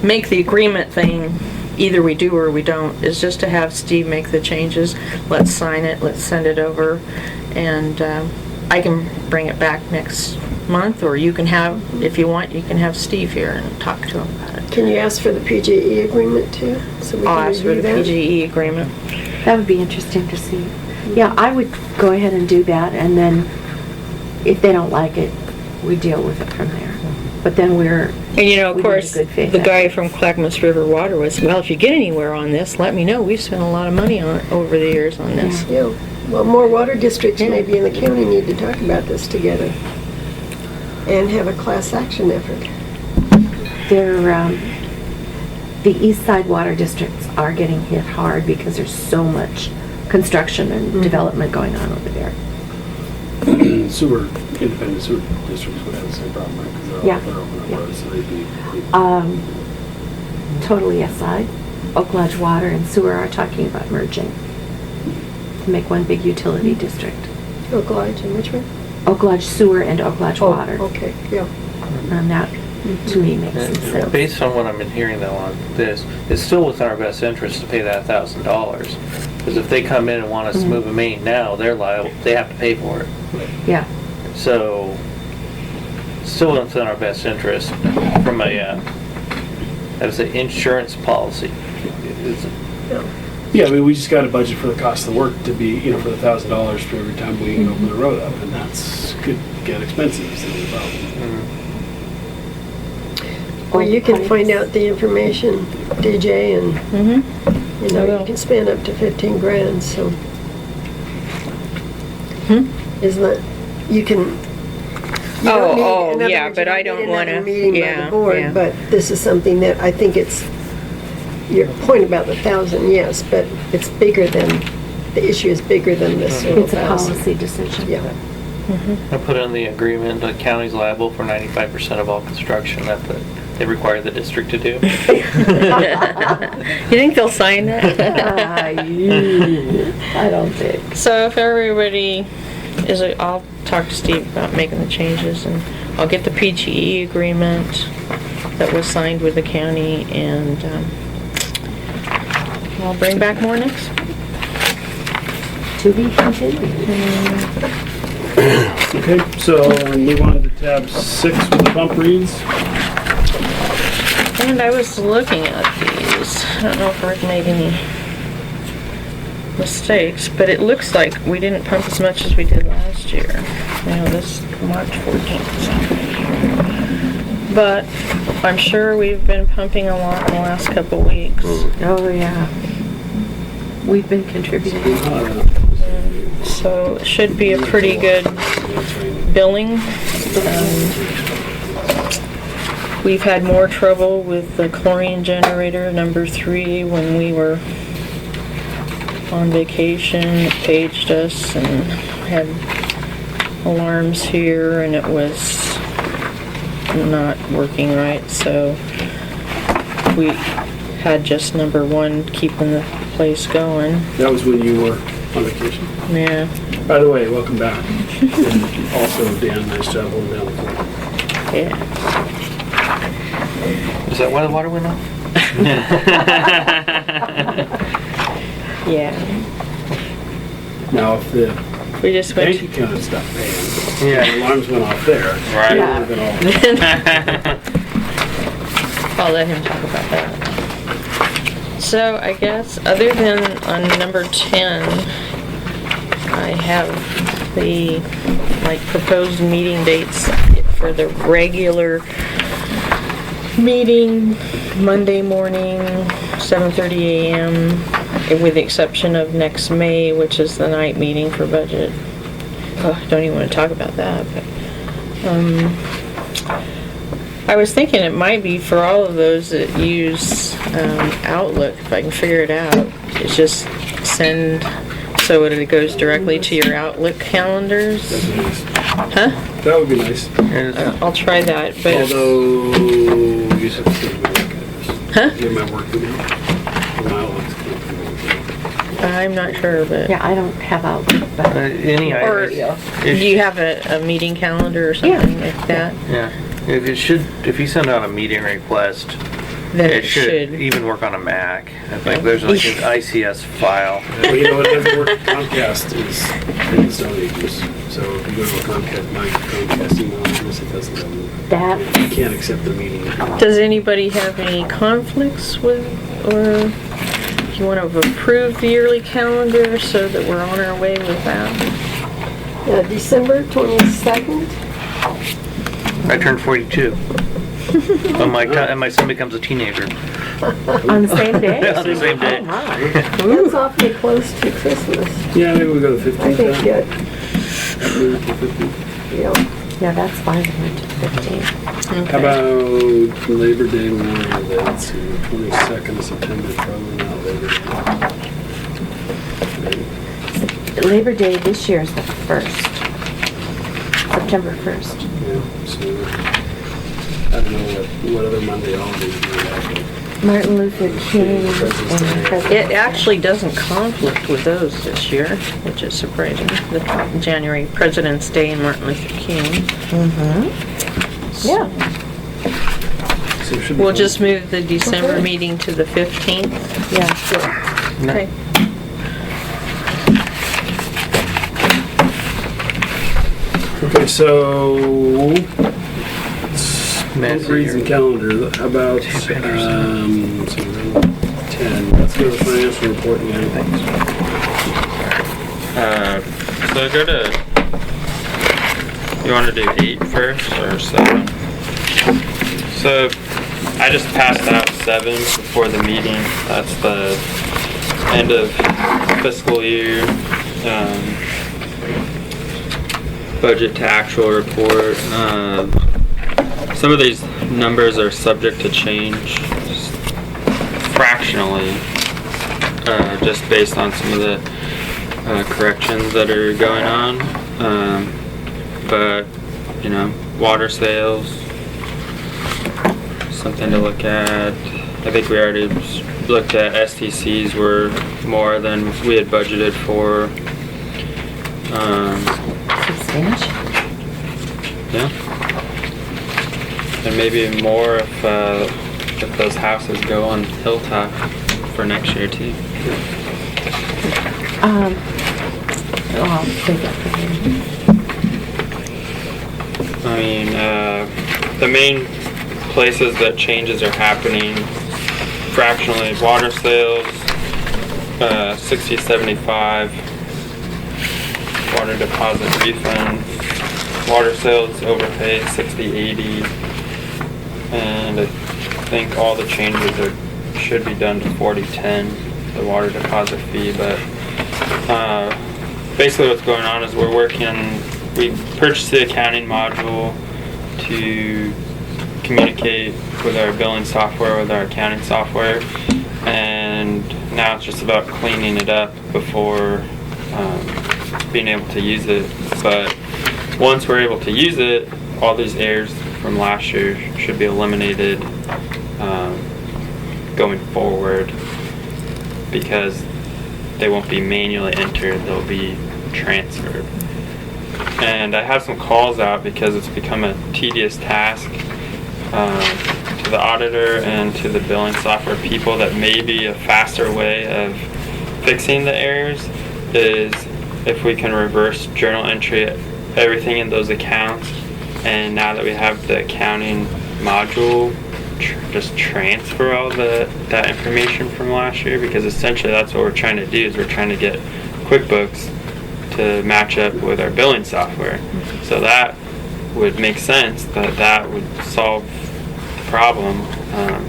make the agreement thing, either we do or we don't, is just to have Steve make the changes. Let's sign it, let's send it over, and I can bring it back next month, or you can have, if you want, you can have Steve here and talk to him about it. Can you ask for the PGE agreement too? So we I'll can ask for review the that? PGE agreement. That would be interesting to see. Yeah, I would go ahead and do that, and then if they don't like it, we deal with it from there. But then we're, And of We did course, a good faith the guy effort. from Clackamas River Water was, well, if you get anywhere on this, let me know. We've spent a lot of money on it over the years on this. Yeah. Well, more water districts maybe in the county need to talk about this together and have a class action effort. the east side water districts are getting hit hard because there's so much construction and development going on over there. Sewer, independent sewer districts would have the same problem, right? Because Yeah. they're open up Yeah. roads, so they'd be... Totally east side, Oak Lodge Water and Sewer are talking about merging to make one big utility district. Oak Lodge and which one? Oak Lodge Sewer and Oak Lodge Water. Oh, okay, yeah. And that, to me, makes some sense. Based on what I've been hearing though on this, it's still within our best interest to pay that $1,000. Because if they come in and want us to move a main now, they're liable, they have to pay for it. Yeah. So, still within our best interest from a, how to say, insurance policy. It's- Yeah, I mean, we just got a budget for the cost of the work to be, you know, for the $1,000 for every time we open the road up, and that's could get expensive. Is the problem. Well, you can find out the information, DJ, and, Mm-hmm. you know, I you will. can spend up to 15 grand, so. Hmm? Isn't that, you can. You don't need- in other yeah, words, but you I don't don't need another wanna- meeting by yeah, the board, yeah. but this is something that I think it's, your point about the 1,000, yes, but it's bigger than, the issue is bigger than this little It's a 1,000. policy decision. Yeah. I put in the agreement, the county's liable for 95% of all construction that they require the district to do. You think they'll sign that? I don't think. So if everybody is, I'll talk to Steve about making the changes, and I'll get the PGE agreement that was signed with the county, and I'll bring back more next. To be continued. Okay, so we'll move on to tab 6 with the bump reads. And I was looking at these. I don't know if Rick made any mistakes, but it looks like we didn't pump as much as we did last year. You know, this March 14th is not right here. But I'm sure we've been pumping a lot in the last couple weeks. Oh, yeah. We've been contributing. So it should be a pretty good billing. We've had more trouble with the chlorine generator number 3 when we were on vacation. It paged us and had alarms here, and it was not working right, so we had just number 1 keeping the place going. That was when you were on vacation. Yeah. By the way, welcome back. And also, Dan, nice job holding down the fort. Yeah. Is that why the water went off? Yeah. Now, if the We just bank went. account had stopped paying, Yeah. the alarms went off there. Right. It would have been all. I'll let him talk about that. So I guess other than on number 10, I have the proposed meeting dates for the regular meeting, Monday morning, 7:30 a.m., with the exception of next May, which is the night meeting for budget. Oh, I don't even want to talk about that, but I was thinking it might be for all of those that use Outlook, if I can figure it out. It's just send so it goes directly to your Outlook calendars. That'd be nice. Huh? That would be nice. I'll try that, but Although, you should see my work address. Huh? Get my work email. My Outlook's I'm not sure, but Yeah, I don't have Outlook, but Any or items? do you have a meeting calendar or something like that? Yeah. If you send out a meeting request, Then it should even work on a Mac. I think there's like an ICS file. Well, you know what doesn't work? Comcast is Stone Ages. So if you go to a Comcast, my Comcast email address, it doesn't have that, you can't accept the meeting. Does anybody have any conflicts with, or you want to approve the yearly calendar so that we're on our way with that? December 22nd. I turned 42. And my son becomes a teenager. on the same day? On the same day. Oh, my. That's awfully close to Christmas. Yeah, maybe we go to the 15th. I think, then. yeah, Move to 15th. yeah. Yeah, that's fine, we went to the 15th. How about Labor Day Memorial Day? Let's see, 22nd of September, probably not Labor Day. Labor Day this year is the 1st. September 1st. Yeah, so I don't know what other Monday holidays we have. Martin Luther King and President. It actually doesn't conflict with those this year, which is surprising. The January President's Day and Martin Luther King. Yeah. So it should be We'll fun. just move the December meeting to the 15th. Yeah. Okay. Okay, so Nancy, reads and calendar. How about 10? Let's go to the financial report again. So go to, you want to do 8 first or 7? So I just passed out 7 before the meeting. That's the end of fiscal year, budget to actual report. Some of these numbers are subject to change fractionally, just based on some of the corrections that are going on. But, you know, water sales, something to look at. I think we already looked at STCs were more than we had budgeted for. Substantial. Yeah. And maybe more if those houses go on Hilltop for next year too. I'll take that for you. I mean, the main places that changes are happening fractionally: water sales, 60-75, water deposit refund, water sales overpay 60-80, and I think all the changes should be done to 40-10, the water deposit fee. But basically what's going on is we purchased the accounting module to communicate with our billing software, with our accounting software, and now it's just about cleaning it up before being able to use it. But once we're able to use it, all these errors from last year should be eliminated going forward, because they won't be manually entered, they'll be transferred. And I have some calls out because it's become a tedious task to the auditor and to the billing software people that maybe a faster way of fixing the errors is if we can reverse journal entry everything in those accounts, and now that we have the accounting module, just transfer all that information from last year, because essentially that's what we're trying to do, is we're trying to get QuickBooks to match up with our billing software. So that would make sense, that would solve the problem.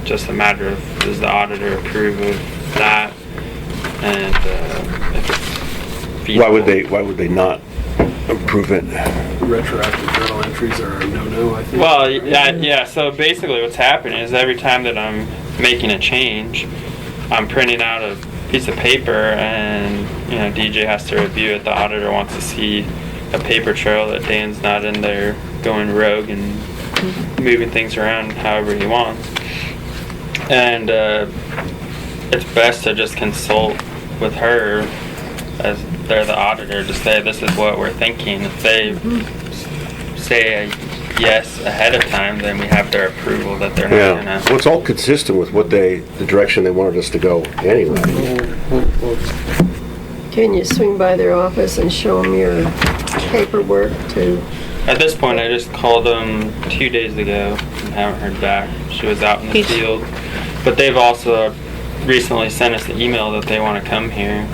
Just a matter of, does the auditor approve of that, and if it's feasible. Why would they not approve it? Retroactive journal entries are a no-no, I think. Well, yeah, so basically what's happening is every time that I'm making a change, I'm printing out a piece of paper, and DJ has to review it. The auditor wants to see a paper trail that Dan's not in there going rogue and moving things around however he wants. And it's best to just consult with her, as they're the auditor, to say this is what we're thinking. If they say a yes ahead of time, then we have their approval that they're not gonna. Well, it's all consistent with the direction they wanted us to go anyway. Can you swing by their office and show them your paperwork too? At this point, I just called them 2 days ago and haven't heard back. She was out in the field. But they've also recently sent us the email that they want to come here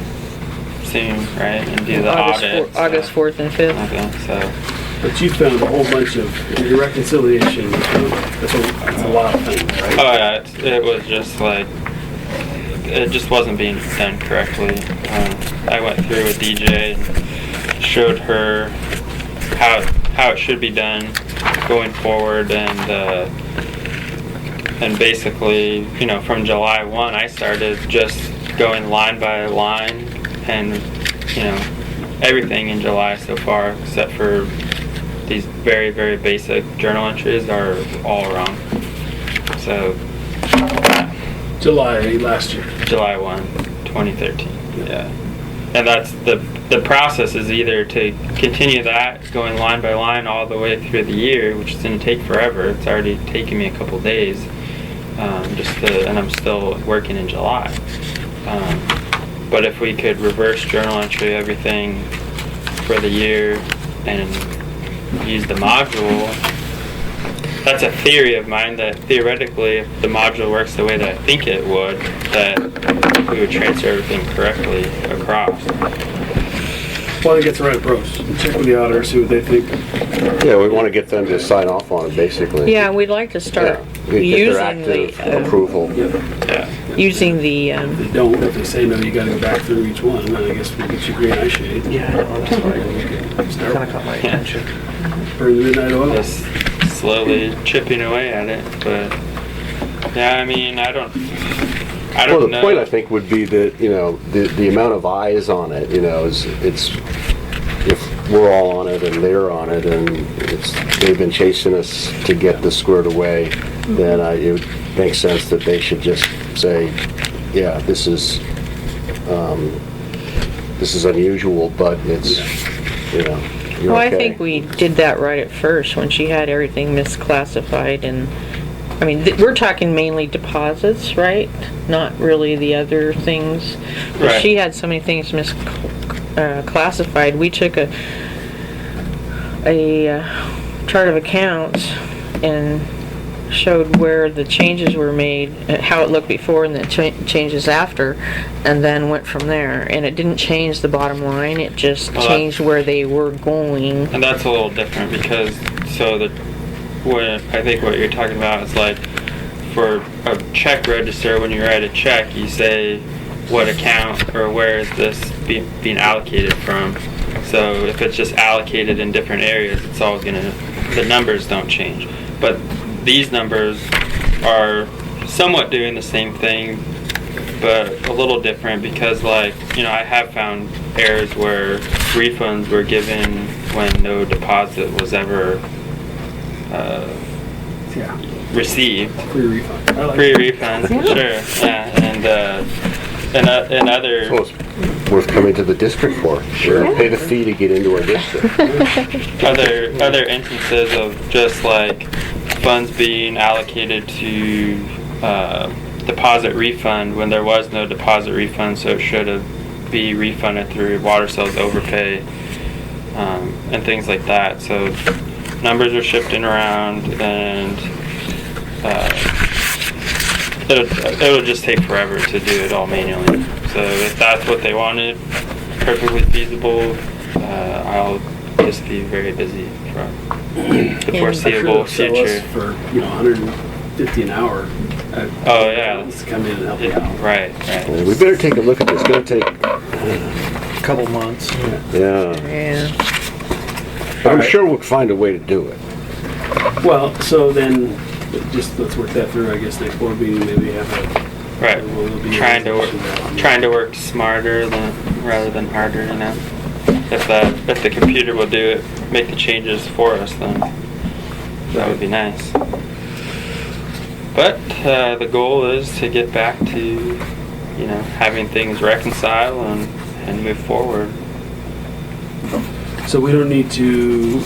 soon, right, and do the audit. August 4th and 5th. Okay, so. But you found a whole bunch of, your reconciliation, that's a lot of things, right? Oh yeah, it was just like, it just wasn't being done correctly. I went through with DJ and showed her how it should be done going forward, and basically, from July 1, I started just going line by line, and everything in July so far, except for these very, very basic journal entries, are all wrong. So July last year. July 1, 2013. Yeah. And that's the process, is either to continue that going line by line all the way through the year, which is going to take forever. It's already taken me a couple days, and I'm still working in July. But if we could reverse journal entry everything for the year and use the module. That's a theory of mine, that theoretically, if the module works the way that I think it would, that we would transfer everything correctly across. Well, I think it's the right approach. Check with the auditor, see what they think. Yeah, we want to get them to sign off on it, basically. Yeah, we'd like to start Yeah, get using their active the, approval. Yeah. using the, If they don't, if they say no, you gotta go back through each one, then I guess we'll get you green eye shade. Yeah, I know, that's why it Start kind of caught my attention. burn the midnight oil. Just slowly chipping away at it, but yeah, I mean, I don't Well, the know. point I think would be that, you know, the amount of eyes on it, you know, it's, if we're all on it and they're on it and they've been chasing us to get this squared away, then it would make sense that they should just say, yeah, this is unusual, but it's, you know, you're well, I okay. think we did that right at first when she had everything misclassified, and I mean, we're talking mainly deposits, right? Not really the other things. But Right. she had so many things misclassified. We took a chart of accounts and showed where the changes were made, how it looked before and the changes after, and then went from there. And it didn't change the bottom line, it just Well, changed where they were going. And that's a little different because, I think what you're talking about is like, for a check register, when you write a check, you say what account or where is this being allocated from. So if it's just allocated in different areas, it's always the numbers don't change. But these numbers are somewhat doing the same thing, but a little different because, like, you know, I have found errors where refunds were given when no deposit was ever Yeah, received. free refund. I like Free it. refunds, sure, yeah, and other. So it's worth coming to the district for. Sure. Pay the fee to get into our district. other instances of just like funds being allocated to deposit refund when there was no deposit refund, so it should have be refunded through water sales overpay and things like that. So numbers are shifting around, and it'll just take forever to do it all manually. So if that's what they wanted, perfectly feasible. I'll just be very busy for the foreseeable I'm sure they'll sell future. us for, you know, $150 an hour. Oh yeah, Let's come in and help you out. right. We better take a look at this. It's going to take, Couple months. yeah. Yeah. But I'm sure we'll find a way to do it. Well, so then, just let's work that through, I guess, next board meeting, maybe have a. Right. well, there'll be a Trying to resolution work smarter rather than harder, you know. If the computer will do it, make the changes for us, then that would be nice. But the goal is to get back to, you know, having things reconcile and move forward. So we don't need to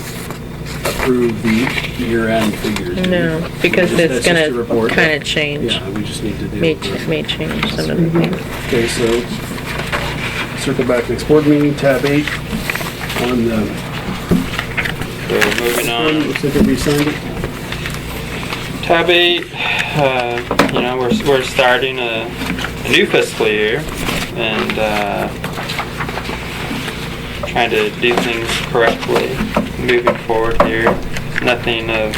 approve the year-end figures. do we? No, because Just- it's that's just a gonna report. kind of change. Yeah, we just need to do. May it. change some of the things. Okay, so circle back next board meeting, tab 8 on the. So moving on. Looks like everybody signed it. Tab 8, you know, we're starting a new fiscal year and trying to do things correctly moving forward here. Nothing of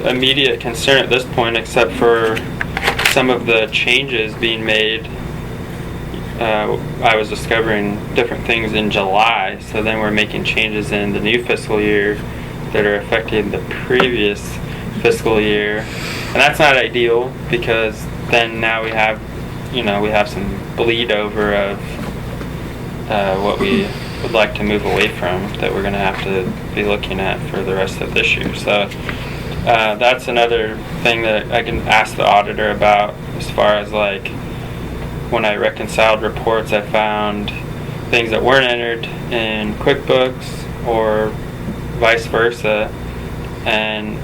immediate concern at this point, except for some of the changes being made. I was discovering different things in July, so then we're making changes in the new fiscal year that are affecting the previous fiscal year, and that's not ideal because then now we have some bleed over of what we would like to move away from that we're going to have to be looking at for the rest of this year. So that's another thing that I can ask the auditor about, as far as like when I reconciled reports, I found things that weren't entered in QuickBooks or vice versa, and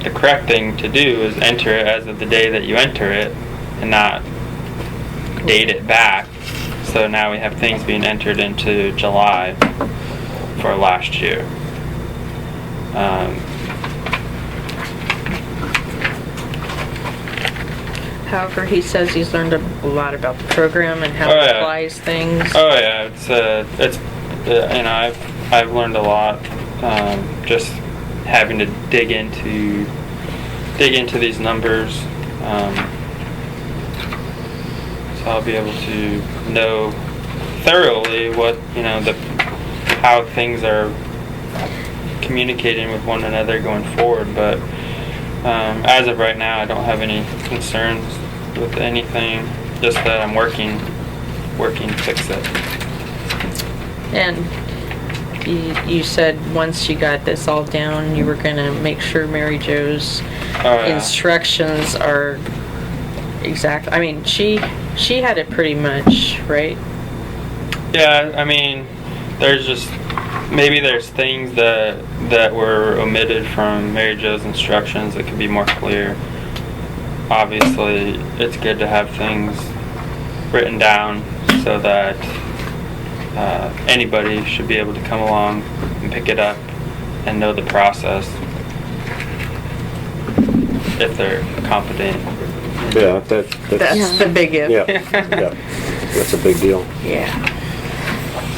the correct thing to do is enter it as of the day that you enter it and not date it back. So now we have things being entered into July for last year. However, he says he's learned a lot about the program and how Oh, it yeah. applies things. Oh yeah, it's you know, I've learned a lot, just having to dig into these numbers, so I'll be able to know thoroughly what, you know, how things are communicating with one another going forward. But as of right now, I don't have any concerns with anything, just that I'm working to fix it. And you said once you got this all down, you were gonna make sure Mary Jo's Oh, yeah. instructions are exact. I mean, she had it pretty much, right? Yeah, I mean, there's things that were omitted from Mary Jo's instructions that could be more clear. Obviously, it's good to have things written down so that anybody should be able to come along and pick it up and know the process if they're competent. Yeah, That's the big if. yeah, yeah, that's a big deal. Yeah.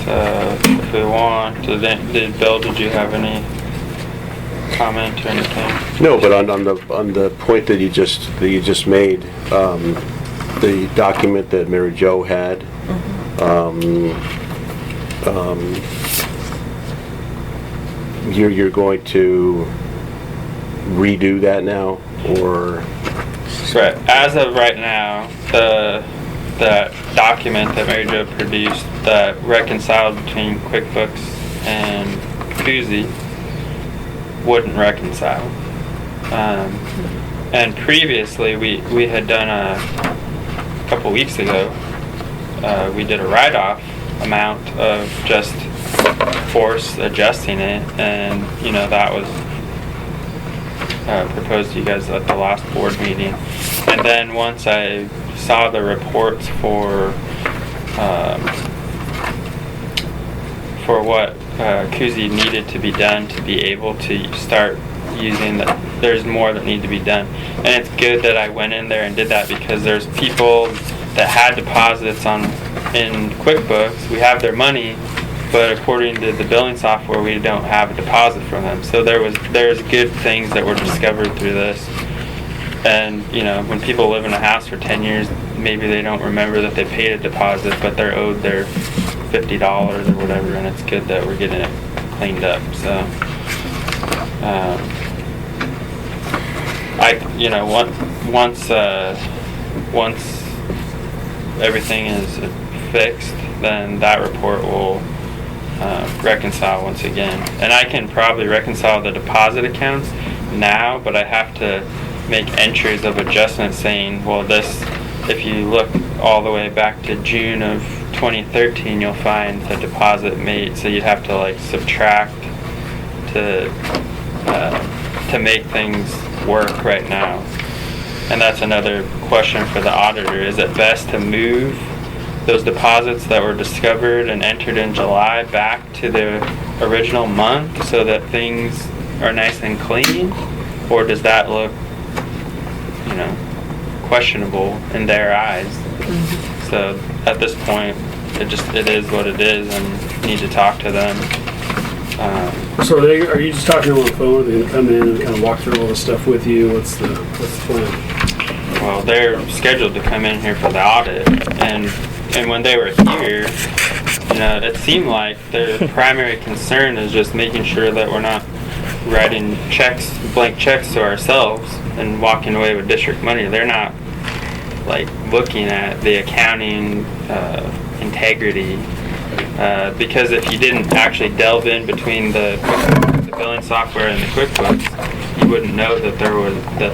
So if we want to, Bill, did you have any comment or anything? No, but on the point that you just made, the document that Mary Jo had, you're going to redo that now, or? Right. As of right now, the document that Mary Jo produced that reconciled between QuickBooks and Koozie wouldn't reconcile. And previously, we had done a couple weeks ago, we did a write-off amount of just force adjusting it, and you know, that was proposed to you guys at the last board meeting. And then once I saw the reports for what Koozie needed to be done to be able to start using there's more that need to be done. And it's good that I went in there and did that, because there's people that had deposits in QuickBooks. We have their money, but according to the billing software, we don't have a deposit from them. So there's good things that were discovered through this. And you know, when people live in a house for 10 years, maybe they don't remember that they paid a deposit, but they're owed their $50 or whatever, and it's good that we're getting it cleaned up. So you know, once everything is fixed, then that report will reconcile once again. And I can probably reconcile the deposit accounts now, but I have to make entries of adjustments saying, well, this, if you look all the way back to June of 2013, you'll find the deposit made, so you'd have to like subtract to make things work right now. And that's another question for the auditor. Is it best to move those deposits that were discovered and entered in July back to the original month so that things are nice and clean? Or does that look, you know, questionable in their eyes? Mm-hmm. So at this point, it is what it is, and you need to talk to them. So are you just talking on the phone? Are they going to come in and kind of walk through all the stuff with you? What's the plan? Well, they're scheduled to come in here for the audit, and when they were here, you know, it seemed like their primary concern is just making sure that we're not writing blank checks to ourselves and walking away with district money. They're not like looking at the accounting integrity, because if you didn't actually delve in between the billing software and the QuickBooks, you wouldn't know that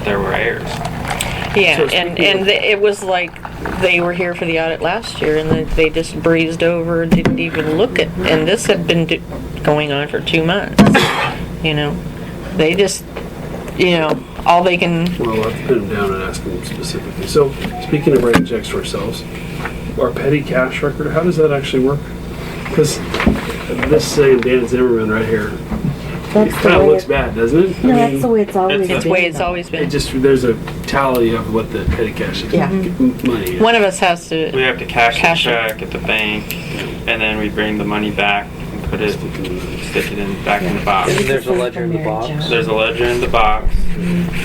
there were errors. Yeah, and it was like they were here for the audit last year, and they just breezed over, didn't even look at, and this had been going on for 2 months. You know, they just, you know, all they can. Well, we'll have to pin them down and ask them specifically. So, speaking of writing checks to ourselves, our petty cash record, how does that actually work? Because this saying Dan Zimmerman right here, That's Kind the of way looks it, bad, doesn't it? no, I that's mean, the way it's always been. That's the way it's though. always been. It just, there's a tally of what the petty cash is. Yeah. Money. One of us has We to, have to cash Cash the it. check at the bank, and then we bring the money back and put it, stick it in back in the box. And there's a Same ledger for in the Mary box. Jo. There's a ledger in the box,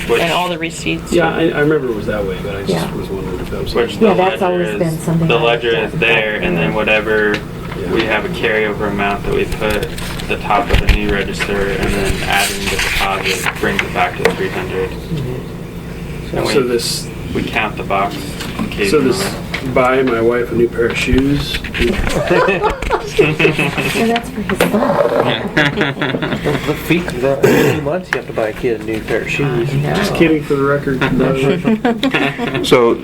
which, and all the receipts. Yeah, I remember it was that way, but I just Yeah. was wondering if that was. which Yeah, the that's ledger always been something the like ledger that. is there, and then whatever we have a carryover amount that we put at the top of the new register, and then adding the deposit brings it back to 300. And So this, we count the box so occasionally. this, buy my wife a new pair of shoes. And that's for his son. The feet, the 2 months you have to buy a kid a new pair of shoes. Just kidding, for the record. So,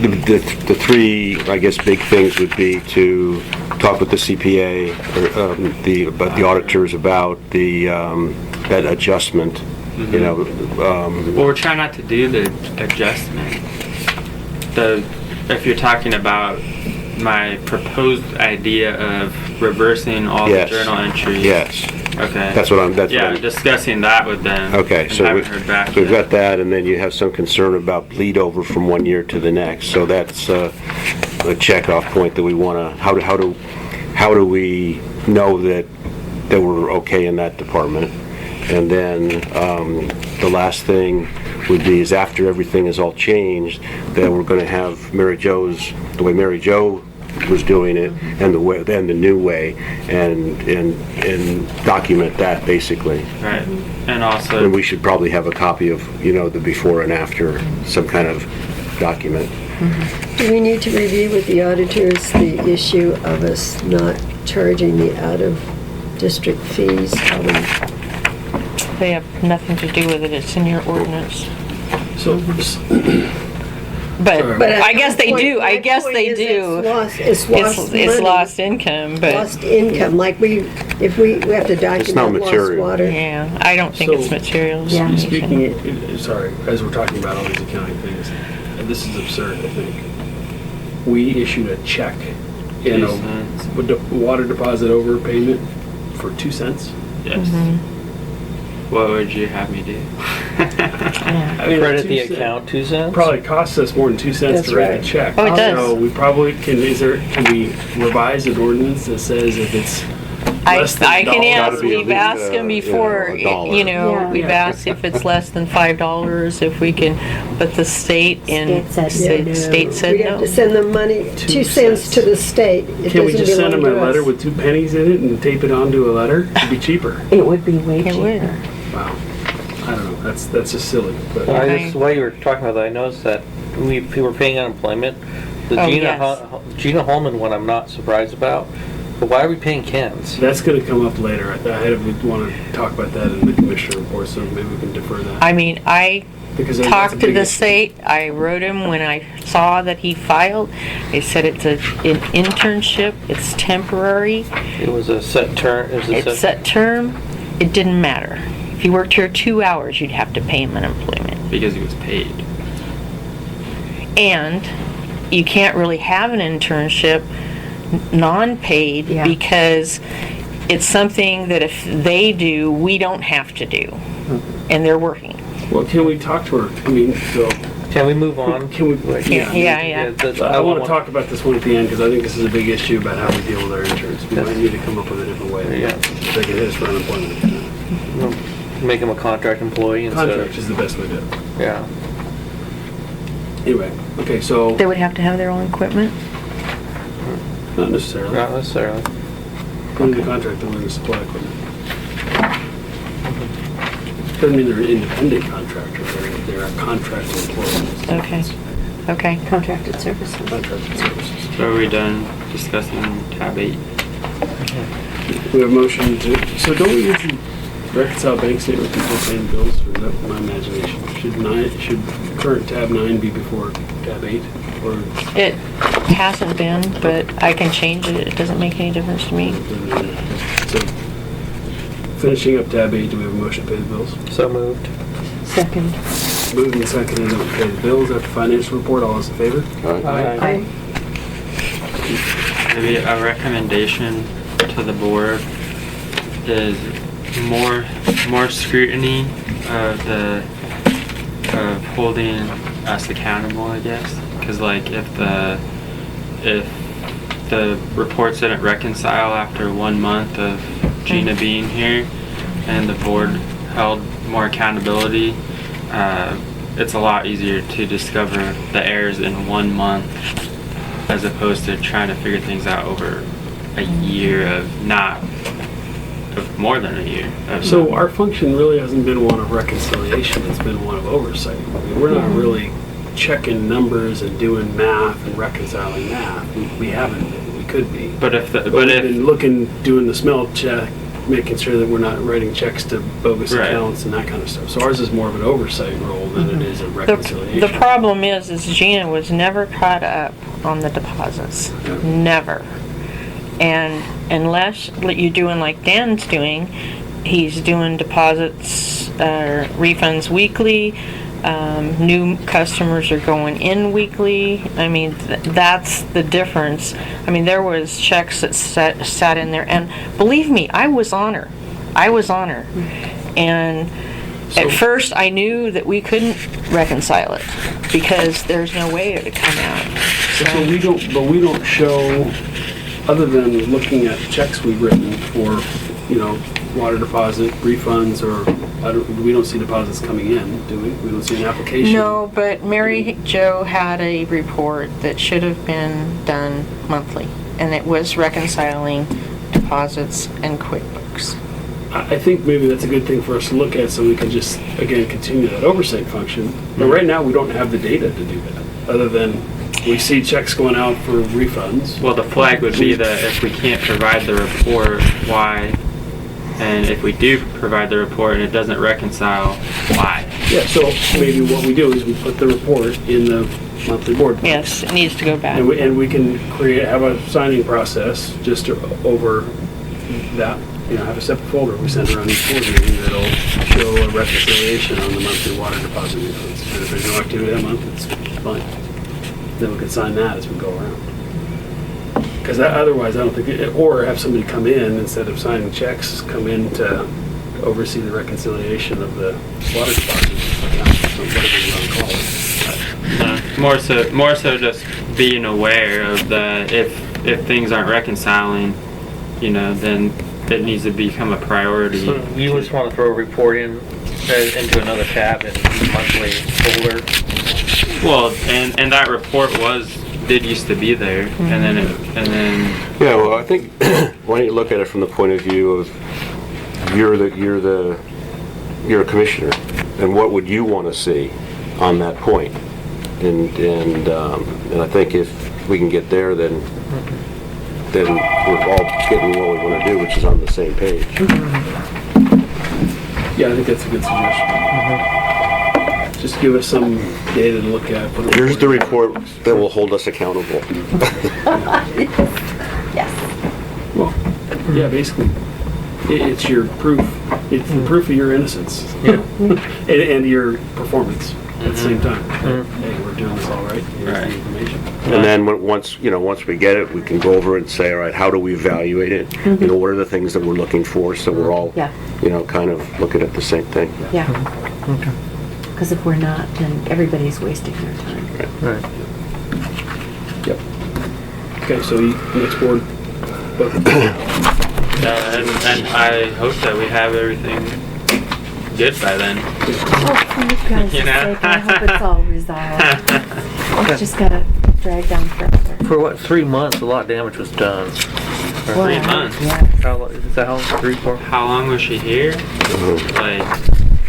the three, I guess, big things would be to talk with the CPA, or about the auditors about the, that adjustment, you know, Well, we're trying not to do the adjustment. If you're talking about my proposed idea of reversing all Yes. the journal entries. yes, Okay. that's what I'm, Yeah, discussing that with them. okay, and so haven't heard back so we've yet. got that, and then you have some concern about bleed over from one year to the next, so that's a checkoff point that we wanna, how do we know that we're okay in that department? And then, the last thing would be is after everything is all changed, then we're gonna have Mary Jo's, the way Mary Jo was doing it, and the new way, and document that basically. Right. And also, And we should probably have a copy of, you know, the before and after, some kind of document. Do we need to review with the auditors the issue of us not charging the out-of-district fees? How we- They have nothing to do with it, it's in your ordinance. So, But But I guess they do, My I guess point they is do. It's lost money. It's lost income, but, Lost income, like if we have to not document lost material. water. yeah, I don't think it's So- materials. Yeah. speaking, sorry, as we're talking about all these accounting things, this is absurd, I think. We issued a check in 2 a cents. water deposit overpayment for 2 cents. Yes. Mm-hmm. What would you have me do? I mean, Credit 2 the cents account 2 cents? Probably costs us more than 2 cents That's to write right. a check. Oh, it does. So we probably can we revise an ordinance that says if it's less than I can $1, ask, gotta be at we've least, asked them before, a dollar. you know, Yeah. we've asked if it's less than $5, if we can, but the state and, State Yeah, said no. state said We'd have no. to send them money, 2 2 cents to the state. It Can we doesn't just send them belong a to letter us. with 2 pennies in it and tape it onto a letter? It'd be cheaper. It would be way It would. cheaper. Wow. I don't know. That's just silly. But Well, Okay. while you were talking about that, I noticed that we were paying unemployment. The Oh, Gina, yes. Gina Holman one I'm not surprised about, but why are we paying Ken's? that's going to come up later. We want to talk about that in the commissioner report, so maybe we can defer that. I mean, I Because that's a talked to big the issue. state, I wrote him when I saw that he filed. They said it's an internship, it's temporary, It was a set term, it was a it's set term, it didn't matter. If you worked here 2 hours, you'd have to pay him unemployment. Because he was paid. And you can't really have an internship non-paid Yeah. because it's something that if they do, we don't have to do. And they're working. Well, can we talk to her? I mean, so Can we move on? can we? Yeah. I want to talk about this one at the end because I think this is a big issue about how we deal with our insurance. We might need to come up with a different way. Yeah. They can hit us for unemployment. Make him a contract employee instead Contract of, is the best way to do it. yeah. Anyway, okay, so They would have to have their own equipment? not necessarily. Not necessarily. Under the contract, they're going to supply equipment. Doesn't mean they're an independent contractor. They're a contracted employee. Okay. Okay. Contracted services. Contracted services. So are we done discussing tab 8? We have a motion to, so don't we usually reconcile bank statement with people paying bills? Or is that my imagination? Should current tab 9 be before tab 8? Or It hasn't been, but I can change it. It doesn't make any difference to me. so finishing up tab 8, do we have a motion to pay the bills? So moved. Second. Moved and seconded to pay the bills after financial report. All those in favor? Aye. Maybe a recommendation to the board is more scrutiny of holding us accountable, I guess. Because like if the reports didn't reconcile after 1 month of Gina being here, and the board held more accountability, it's a lot easier to discover the errors in 1 month as opposed to trying to figure things out over a year of more than a year. So our function really hasn't been one of reconciliation, it's been one of oversight. I mean, we're not really checking numbers and doing math and reconciling math. We haven't been, we could be. But if We've been doing the smell check, making sure that we're not writing checks to bogus Right. accounts and that kind of stuff. So ours is more of an oversight role than it is a reconciliation. The problem is Gina was never caught up on the deposits. Yeah. Never. And unless you're doing like Dan's doing, he's doing deposits, refunds weekly, new customers are going in weekly. I mean, that's the difference. I mean, there was checks that sat in there, and believe me, I was on her. And at first I knew that we couldn't reconcile it because there's no way it would come out. So we don't show, other than looking at checks we've written for, water deposit, refunds, or we don't see deposits coming in, do we? We don't see an application. No, but Mary Jo had a report that should have been done monthly, and it was reconciling deposits and QuickBooks. I think maybe that's a good thing for us to look at so we can just, again, continue that oversight function. But right now, we don't have the data to do that, other than we see checks going out for refunds. Well, the flag would be that if we can't provide the report, why? And if we do provide the report and it doesn't reconcile, why? Yeah, so maybe what we do is we put the report in the monthly board. Yes, it needs to go back. And we can have a signing process just over that, have a separate folder we send around each board meeting that'll show a reconciliation on the monthly water deposit refunds. And if there's no activity that month, it's fine. Then we can sign that as we go around. Because otherwise, I don't think, or have somebody come in, instead of signing checks, come in to oversee the reconciliation of the water deposit account, or whatever you want to call it. More so just being aware of if things aren't reconciling, then it needs to become a priority. So you just want to throw a report into another tab in the monthly folder? Well, and that report did used to be there, and then Yeah, well, I think, why don't you look at it from the point of view of, you're a commissioner, and what would you want to see on that point? And I think if we can get there, then we're all getting what we want to do, which is on the same page. Yeah, I think that's a good suggestion. Just give us some data to look at. Here's the report that will hold us accountable. Yes. Well, yeah, basically, it's your proof. It's the proof of your innocence. And your performance at the same time. Hey, we're doing this all right. Here's the information. And then once we get it, we can go over it and say, all right, how do we evaluate it? What are the things that we're looking for? So we're all, kind of looking at the same thing. Yeah. Okay. Because if we're not, then everybody's wasting their time. Right. Yep. Okay, so next board. and I hope that we have everything good by then. Oh, for you guys' sake, I hope it's all resolved. It's just gotta drag down forever. For what, 3 months, a lot of damage was done. For 3 months. Yeah. Is that how long? 3, 4? How long was she here? Like,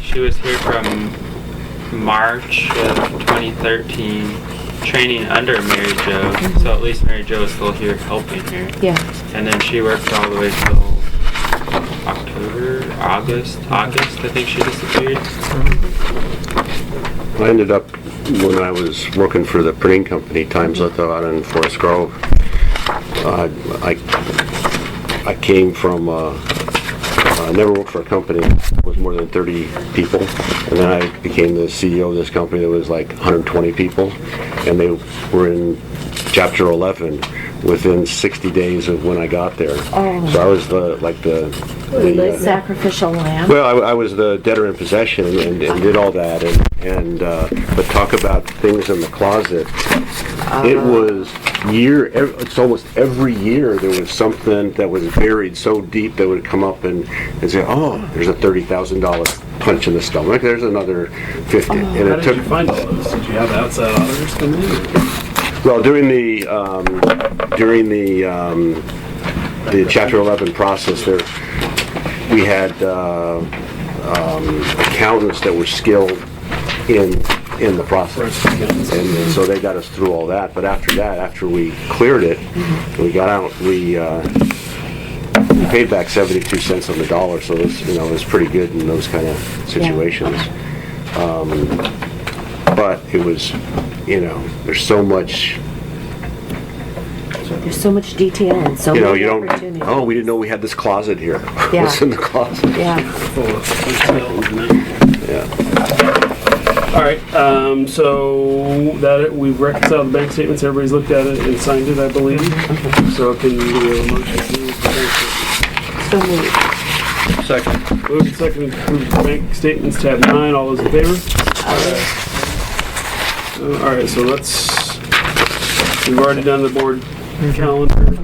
she was here from March of 2013, training under Mary Jo, so at least Mary Jo is still here helping her. Yeah. And then she worked all the way till August, I think she disappeared. I ended up, when I was working for the printing company, Times Litho out in Forest Grove, I came from, I never worked for a company that was more than 30 people, and then I became the CEO of this company that was like 120 people, and they were in Chapter 11 within 60 days of when I got there. Oh. So I was Sacrificial lamb. well, I was the debtor in possession and did all that, but talk about things in the closet. It was it's almost every year there was something that was buried so deep that would come up and say, oh, there's a $30,000 punch in the stomach, there's another 50. And How it did took, you find all those? Did you have outside auditors come in? well, during the Chapter 11 process, we had accountants that were skilled in the process, and so they got us through all that. But after that, after we cleared it, we got out. We paid back 72 cents on the dollar, so it was pretty good in those kind of situations. But it was, there's so much. There's so much detail and so You many don't. opportunities. Oh, we didn't know we had this closet here. Yeah. What's in the closet? Yeah. Full of hotels and that. Yeah. All right, so that we've reconciled the bank statements. Everybody's looked at it and signed it, I believe. So can you do a motion to approve the bank statements? So moved. Second. Moved and seconded to approve the bank statements, tab 9. All those in favor? All right, so we've already done the board calendar,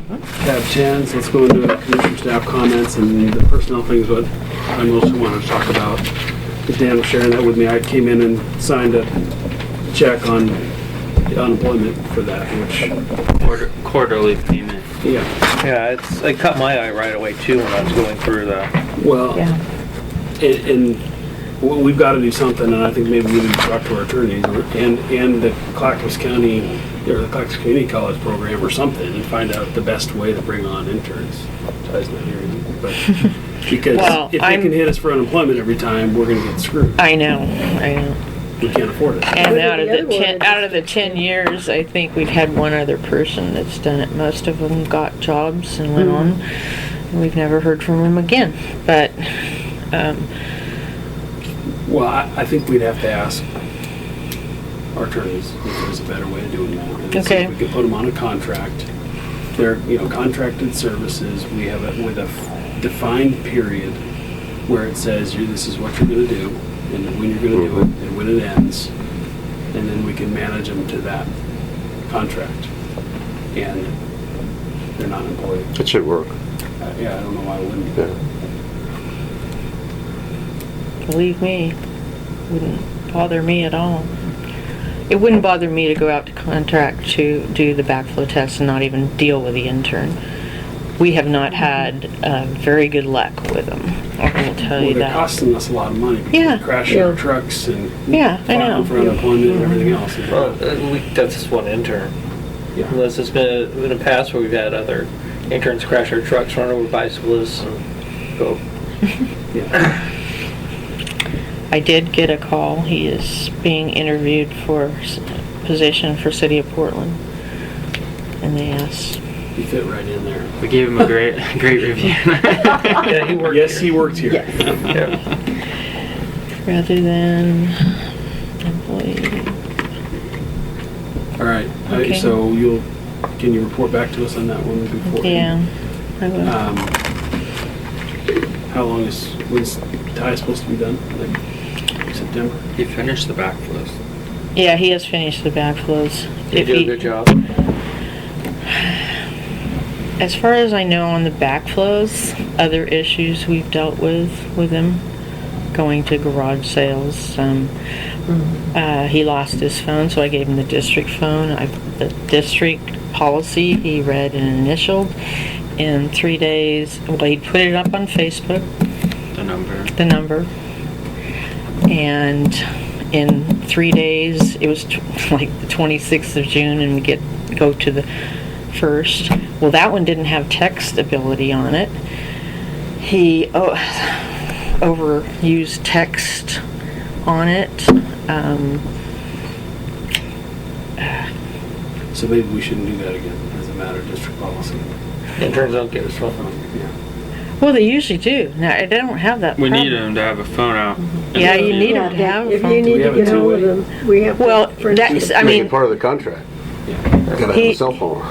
tab 10. So let's go into commissioner staff comments and the personnel things. What I mostly wanted to talk about. Dan was sharing that with me. I came in and signed a check on the unemployment for that, which, Quarterly payment. yeah, Yeah, it caught my eye right away too when I was going through the. well, Yeah. and we've got to do something, and I think maybe we need to talk to our attorneys and the Clackamas County or the Clackamas Community College program or something, and find out the best way to bring on interns. Ty's not here, but because Well, if they can hit us for unemployment every time, we're going to get screwed. I know. We can't afford it. And What out are of the the other 10, ones? out of the 10 years, I think we've had one other person that's done it. Most of them got jobs and went on, and we've never heard from them again. But Well, I think we'd have to ask our attorneys if there's a better way of doing that. And see Okay. if we could put them on a contract. They're, contracted services. We have it with a defined period where it says, this is what you're going to do, and then when you're going to do it, and when it ends, and then we can manage them to that contract. And they're not employed. It should work. Yeah, I don't know why it wouldn't. Yeah. believe me, wouldn't bother me at all. It wouldn't bother me to go out to contract to do the backflow test and not even deal with the intern. We have not had very good luck with them. I will tell you They're that. costing us a lot of money. Yeah. Crashing our trucks and Yeah, I know. filing for unemployment and everything else. Well, that's just one intern. Yeah. Unless it's been in the past where we've had other interns crash our trucks, run over bicyclists, and go. Yeah. I did get a call. He is being interviewed for a position for City of Portland. And they asked, You fit right in there. We gave him a great review. Yeah, he worked. Yes, he worked here. Yeah. rather than employee. All right. Okay. So can you report back to us on that one before? Yeah, I will. How long when's Ty supposed to be done? Like September? He finished the backflows. Yeah, he has finished the backflows. You If did a he- good job. As far as I know on the backflows, other issues we've dealt with him, going to garage sales. He lost his phone, so I gave him the district phone. The district policy, he read and initialed. In 3 days, well, he put it up on Facebook, The number. And in 3 days, it was like the 26th of June, and we go to the 1st. Well, that one didn't have text ability on it. He overused text on it. So maybe we shouldn't do that again as a matter of district policy. Interns don't get his cell phone. Yeah. Well, they usually do. Now, they don't have that We need problem. him to have a phone out. Yeah, you need them to have a If phone. you need we to have a get hold of two-way? them, we have. Well, for that's, instance, I Make it mean, part of the contract. Gotta have He- a cell phone.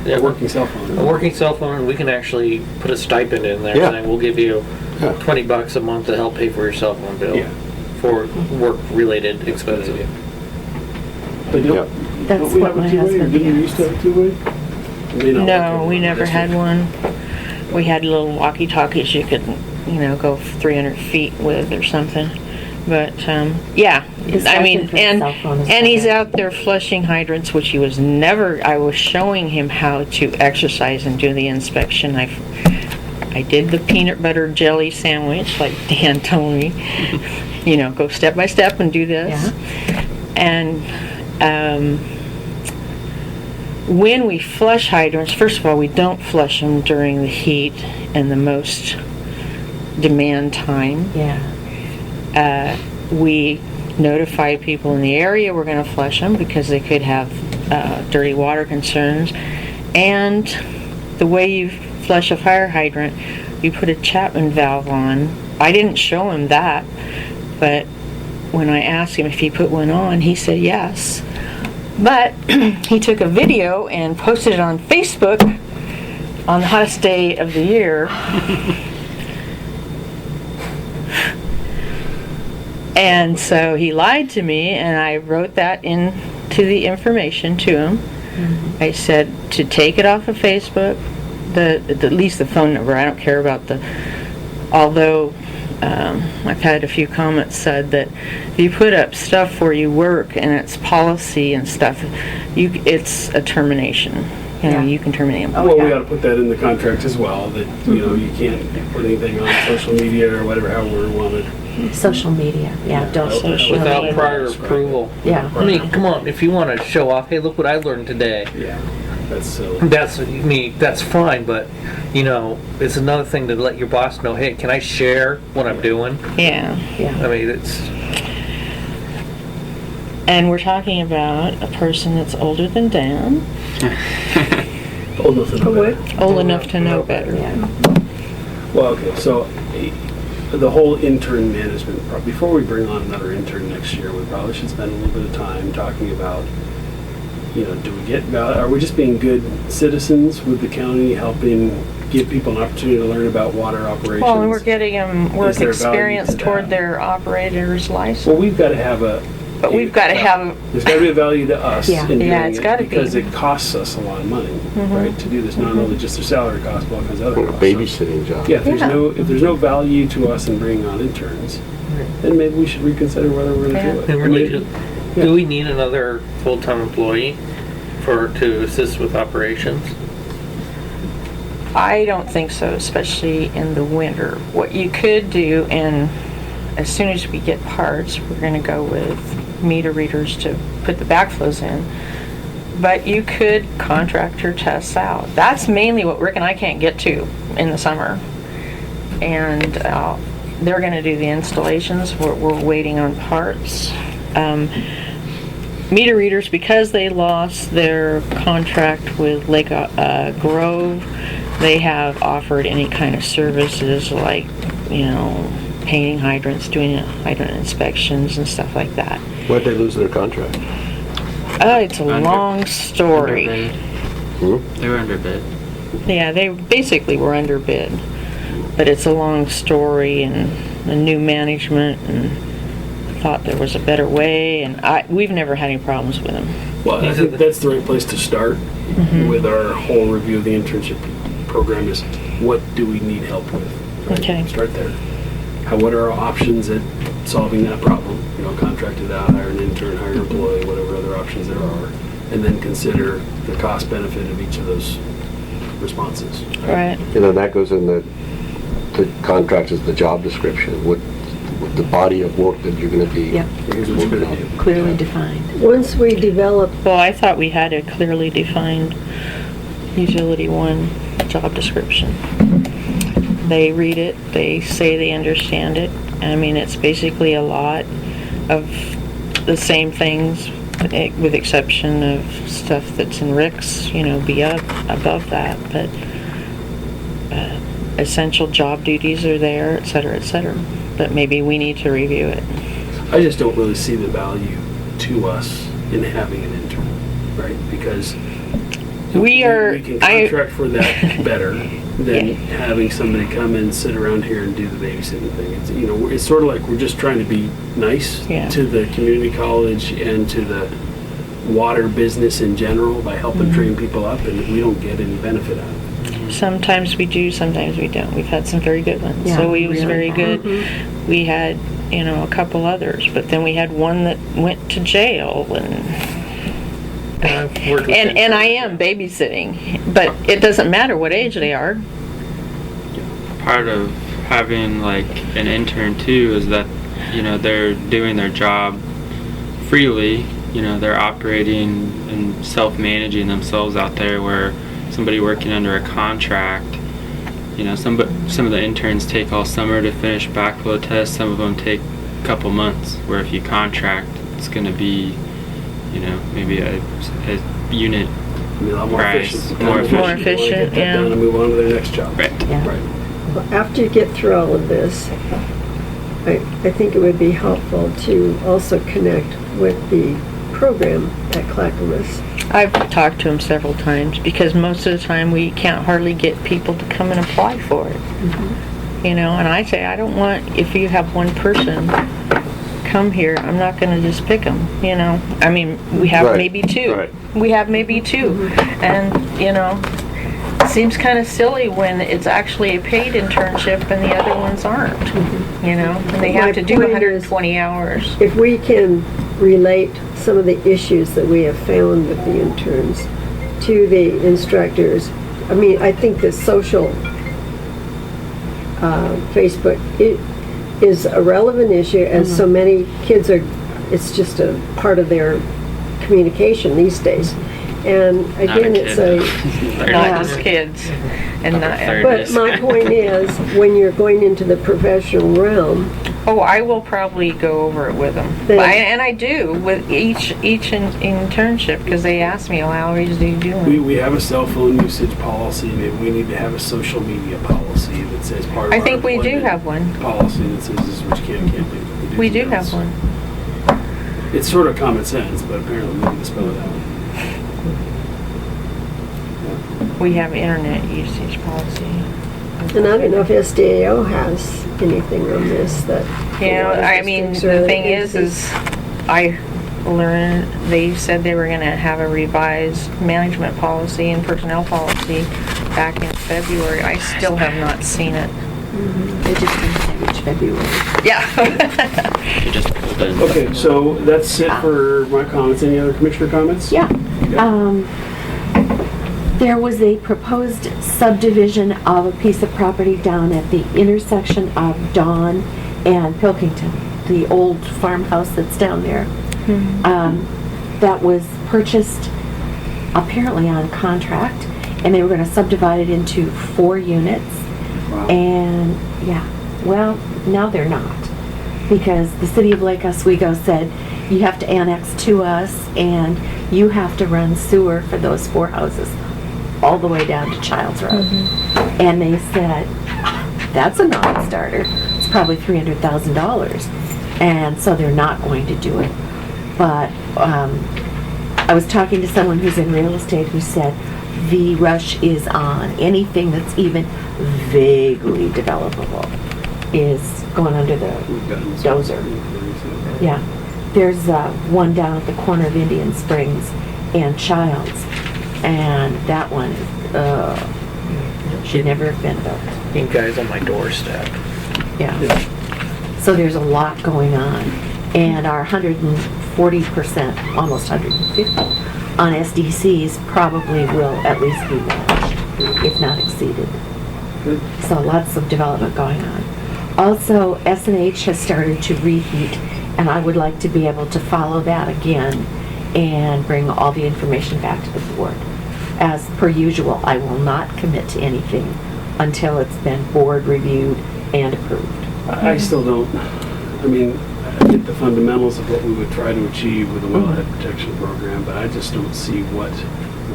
Yeah, A working cell phone. A working cell phone, we can actually put a stipend in there Yeah. saying, we'll give you Yeah. $20 a month to help pay for your cell phone bill Yeah. for work-related expenses. But Yeah. That's don't we what have a my two-way, or husband didn't we has. used to have a two-way? It may not work No, in we our never had district. one. We had little walkie-talkies you could, go 300 feet with or something. But, yeah, His I mean, stipend for the and, cell phone is and he's better. out there flushing hydrants, which he was never, I was showing him how to exercise and do the inspection. I did the peanut butter jelly sandwich, like Dan told me. Go step by step and do this. And, when we flush hydrants, first of all, we don't flush them during the heat and the most demand time. Yeah. We notify people in the area we're going to flush them because they could have dirty water concerns. And the way you flush a fire hydrant, you put a Chapman valve on. I didn't show him that, but when I asked him if he put one on, he said yes. But he took a video and posted it on Facebook on the hottest day of the year. And so he lied to me, and I wrote that into the information to him. I said to take it off of Facebook, at least the phone number. I don't care about although I've had a few comments said that if you put up stuff where you work and it's policy and stuff, it's a termination. You can terminate them. Well, we ought to put that in the contract as well, that, you can't put anything on social media or whatever, however we want it. Social media, don't. Without Yeah. prior approval. Yeah. I mean, come on, if you want to show off, hey, look what I learned today. Yeah, that's silly. That's fine, but, it's another thing to let your boss know, hey, can I share what I'm doing? Yeah. I mean, it's, And we're talking about a person that's older than Dan, Old enough to know better. old enough to know better. Yeah. Well, okay, so the whole intern management, before we bring on another intern next year, we probably should spend a little bit of time talking about, do we get, are we just being good citizens with the county, helping give people an opportunity to learn about water operations? Well, and we're getting them work Is there value experience to toward that? their operator's license. Well, we've got to have But we've got to have, there's got to be a value to us Yeah. in doing Yeah, it's it, gotta be. because it costs us a lot of money, right, to do this. Not only just their salary costs, but all kinds of other Or a costs. babysitting job. Yeah, if there's Yeah. no value to us in bringing on interns, then maybe we should reconsider whether we're going to do it. and I mean, do we need another full-time employee to assist with operations? I don't think so, especially in the winter. What you could do, and as soon as we get parts, we're going to go with meter readers to put the backflows in. But you could contract your tests out. That's mainly what Rick and I can't get to in the summer. And they're going to do the installations. We're waiting on parts. Meter readers, because they lost their contract with Lake Grove, they have offered any kind of services like, painting hydrants, doing hydrant inspections and stuff like that. Why'd they lose their contract? It's a long story. Underbid. They were underbid. Yeah, they basically were underbid, but it's a long story, and the new management and thought there was a better way, and we've never had any problems with them. Well, I think that's the right place to start with our whole review of the internship program is what do we need help with? Right? Okay. Start there. What are our options at solving that problem? Contract it out, hire an intern, hire an employee, whatever other options there are, and then consider the cost benefit of each of those responses. Right. That goes in the contract is the job description, what the body of work that you're going to be Yeah. Here's what you're working going to on. do. Clearly defined. Once we develop, Well, I thought we had a clearly defined Utility 1 job description. They read it, they say they understand it. I mean, it's basically a lot of the same things, with exception of stuff that's in Rick's, be up above that. But essential job duties are there, et cetera, et cetera. But maybe we need to review it. I just don't really see the value to us in having an intern. right? Because We we can contract for that better than having somebody come and sit around here and do the babysitting thing. It's, you know, it's sort of like we're just trying to be nice to the community college and to the water business in general by helping train people up, and we don't get any benefit out of it. Sometimes we do, sometimes we don't. We've had some very good ones. Yeah, So he was really. very good. We had, you know, a couple others, but then we had one that went to jail, and I am babysitting, but it doesn't matter what age they are. Part of having like an intern too is that, you know, they're doing their job freely. You know, they're operating and self-managing themselves out there, where somebody working under a contract, you know, some of the interns take all summer to finish backflow tests. Some of them take a couple months, where if you contract, it's going to be, you know, maybe a unit I mean, a lot more price, efficient. more efficient. More efficient, Get that yeah. done and move on to their next job. Right. Yeah. Right. Well, after you get through all of this, I think it would be helpful to also connect with the program at Clackamas. I've talked to him several times, because most of the time we can't hardly get people to come and apply for it. You know, and I say, I don't want, if you have one person come here, I'm not going to just pick them, you know. I mean, we have Right, maybe two. right. We have maybe two. And, you know, it seems kind of silly when it's actually a paid internship and the other ones aren't, you know. And they My have to do point is, 120 hours. If we can relate some of the issues that we have found with the interns to the instructors, I mean, I think the social Facebook, it is a relevant issue, as so many kids are, it's just a part of their communication these days. And again, it's a, Not just kids. And not, but my point is, when you're going into the professional realm, oh, I will probably go over it with them. Then- And I do with each internship, because they ask me, well, how always do you do it? We have a cell phone usage policy. Maybe we need to have a social media policy that says part of I our think we do employment have one. policy that says this is what you can and can't do. We do have something one. else. It's sort of common sense, but apparently we need to spell it out. We have internet usage policy. and I don't know if SDAO has anything on this that. You know, I mean, the thing is I learned, they said they were gonna have a revised management policy and personnel policy back in February. I still have not seen it. They just didn't say which February. Yeah. You just pulled in. Okay, so that's it for my comments. Any other commissioner comments? Yeah. There was a proposed subdivision of a piece of property down at the intersection of Dawn and Pilkington, the old farmhouse that's down there. That was purchased apparently on contract, and they were going to subdivide it into 4 units. Wow. And yeah, well, now they're not, because the city of Lake Oswego said you have to annex to us and you have to run sewer for those 4 houses all the way down to Childs Road. And they said, that's a non-starter. It's probably $300,000. And so they're not going to do it. But I was talking to someone who's in real estate who said the rush is on. Anything that's even vaguely developable is going under the dozer. Yeah. There's one down at the corner of Indian Springs and Childs, and that one should never have been built. You guys on my doorstep. Yeah. So there's a lot going on, and our 140%, almost 150 on SDCs probably will at least be matched, if not exceeded. So lots of development going on. Also, S&H has started to reheat, and I would like to be able to follow that again and bring all the information back to the board. As per usual, I will not commit to anything until it's been board reviewed and approved. I still don't, I mean, I get the fundamentals of what we would try to achieve with a wellhead protection program, but I just don't see what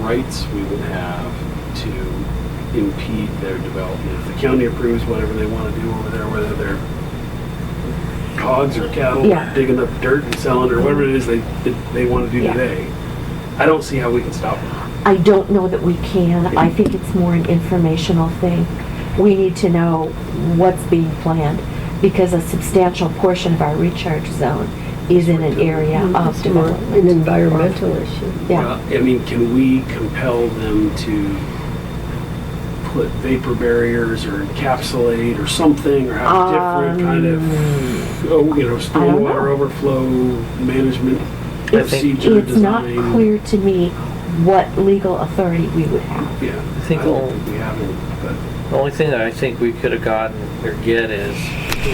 rights we would have to impede their development. If the county approves whatever they want to do over there, whether they're hogs or cattle, Yeah. digging up dirt and selling, or whatever it is they want to do Yeah. today, I don't see how we can stop them. I don't know that we can. I think it's more an informational thing. We need to know what's being planned, because a substantial portion of our recharge zone is in an area of It's more development. an environmental issue. Yeah. Well, I mean, can we compel them to put vapor barriers or encapsulate or something, or have a different kind of, stormwater overflow management procedure It's not design? clear to me what legal authority we would have. Yeah, I think I don't think we haven't, but. The only thing that I think we could have gotten or get is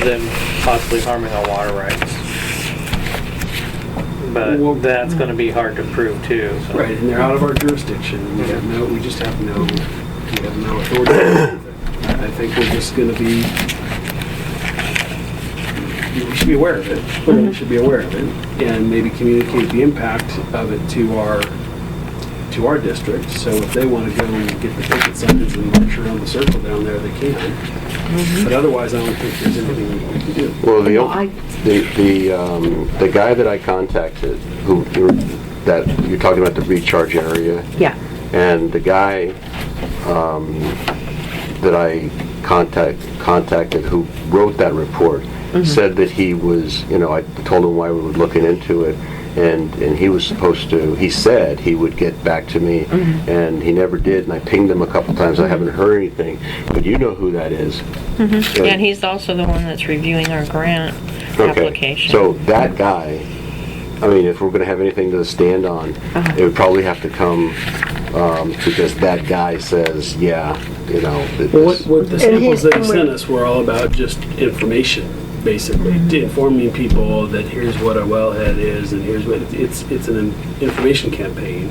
them possibly harming our water rights. Well- But that's gonna be hard to prove too, so. Right, and they're out of our jurisdiction. We just have no authority. I think we're just gonna be, we should be aware of it. Clearly should be aware of it, and maybe communicate the impact of it to our district. So if they want to go and get the picket signs and march around the circle down there, they can. But otherwise, I don't think there's anything we can do. Well, No, I- the guy that I contacted, that you're talking about the recharge area, Yeah. and the guy that I contacted who wrote that report said that he was, I told him why we were looking into it, and he was supposed to, he said he would get back to me, and he never did, and I pinged him a couple times. I haven't heard anything, but you know who that is. And he's also the one that's reviewing our grant application. So that guy, I mean, if we're gonna have anything to stand on, it would probably have to come, because that guy says, that Well, this- what the And samples he's that he somewhere- sent us were all about just information, basically, informing people that here's what a wellhead is, and here's what, it's an information campaign.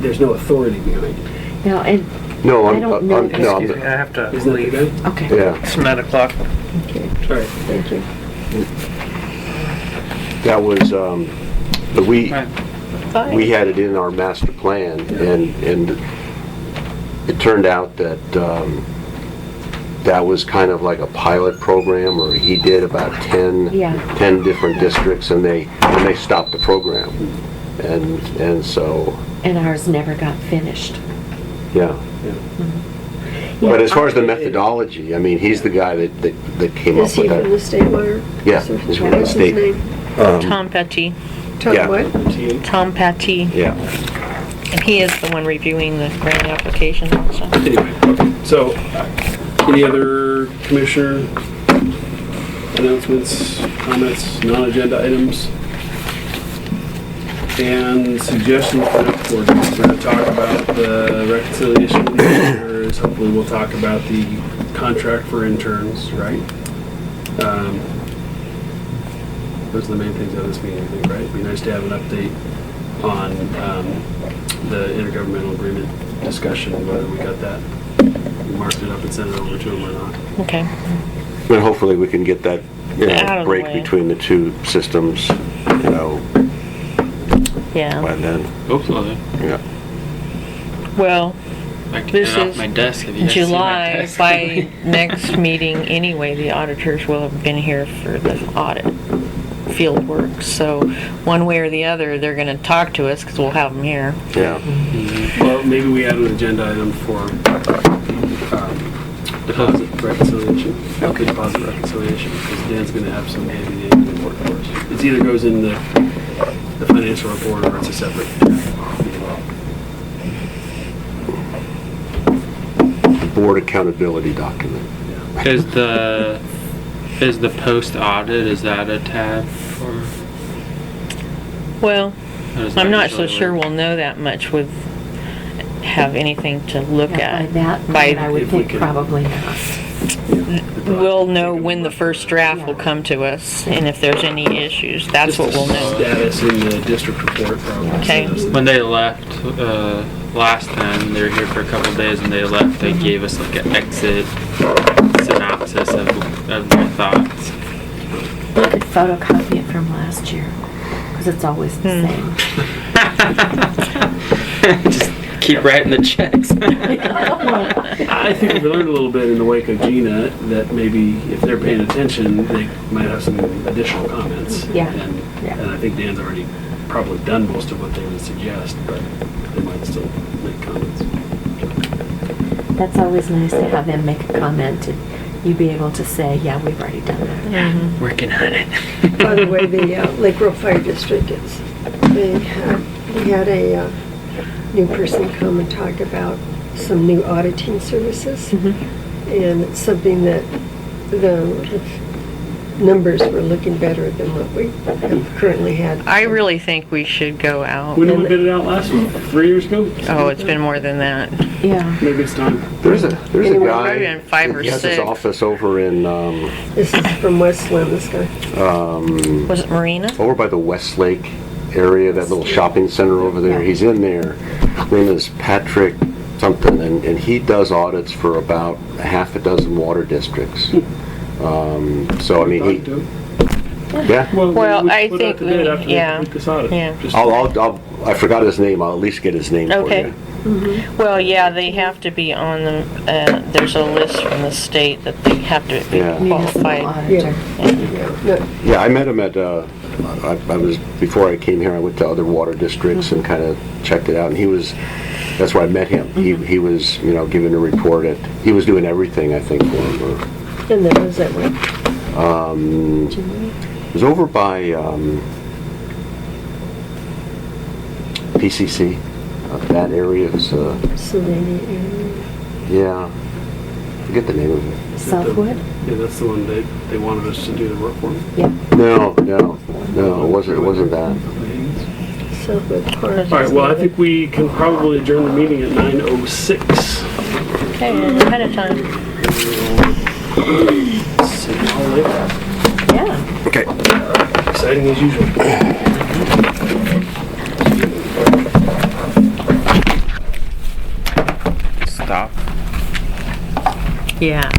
There's no authority behind it. No, and, no, I don't know. Excuse me, I have to Isn't that the leave. guy? okay. yeah, It's 9:00. Okay, All right. thank you. that was, but we Fine. had it in our master plan, and it turned out that, that was kind of like a pilot program, or he did about 10 different districts, and they stopped the program. And so, And ours never got finished. yeah. But as far as the methodology, I mean, he's the guy that came up Is he with from the that. state water? Yeah, Is there- he's from the what's his state. name? Tom Petty. Tom Yeah. what? Tom Petty. Yeah. And he is the one reviewing the grant application also. Anyway, okay. So, any other commissioner announcements, comments, non-agenda items? And suggestions for next board meeting? We're going to talk about the reconciliation with the auditors. Hopefully we'll talk about the contract for interns, right? Those are the main things out of this meeting, I think, right? It'd be nice to have an update on the intergovernmental agreement discussion, whether we got that, marked it up and sent it over to them or not. Okay. And hopefully we can get that, Out of the break way. between the two systems, Yeah. by then. Hopefully. Yeah. Well, I can This get off is my desk if you guys see my July, desk. by next meeting anyway, the auditors will have been here for the audit field work. So one way or the other, they're gonna talk to us because we'll have them here. Yeah. Well, maybe we add an agenda item for deposit reconciliation, okay, deposit reconciliation, because Dan's gonna have some heavy report for us. It either goes in the financial report or it's a separate. Board accountability document. Is the post audit, is that a tab or? Well, How does that I'm not so usually sure work? we'll know that much with, have anything to look By at. that, By- I would if we think can- probably not. We'll know when the first draft will come to us, and if there's any issues, that's what we'll know. Status in the district report probably. Okay. When they left last time, they were here for a couple days and they left, they gave us like an exit synopsis of their thoughts. We could photocopy it from last year, because it's always the same. Just keep writing the checks. I think we learned a little bit in the wake of Gina that maybe if they're paying attention, they might have some additional comments. Yeah. And I think Dan's already probably done most of what they would suggest, but they might still make comments. That's always nice to have them make a comment and you be able to say, yeah, we've already done that. Working on it. By the way, the Lake Grove Fire District is, we had a new person come and talk about some new auditing services. And it's something that the numbers were looking better than what we have currently had. I really think we should go out. When did we bid it out last week? 3 years ago? Oh, it's been more than that. Yeah. Maybe it's time. There's a Maybe guy, been 5 or he has his 6. office over in, This is from Westland, this guy. Was it Marina? over by the Westlake area, that little shopping center over there. Yeah. He's in there. His name is Patrick something, and he does audits for about a half a dozen water districts. So, I mean, yeah. Well, we I put think out the bid we- after yeah. we decided. Yeah. Just- I forgot his name. I'll at least get his name for Okay. you. Well, yeah, they have to be on the, there's a list from the state that they have to be Yeah. Municipal qualified. auditor. Yeah, I met him at, I was, before I came here, I went to other water districts and kind of checked it out, and that's where I met him. He was, giving a report he was doing everything, I think, for him. And then was that way? It was over by, PCC, that area. It was, Savannah area. yeah, forget the name of it. Southwood? Yeah, that's the one they wanted us to do the work for them. Yeah. No, it wasn't that. Southwood Park. All right, well, I think we can probably adjourn the meeting at 9:06. Okay, ahead of time. See you all later. Yeah. Okay. Exciting as usual. Stop. Yeah.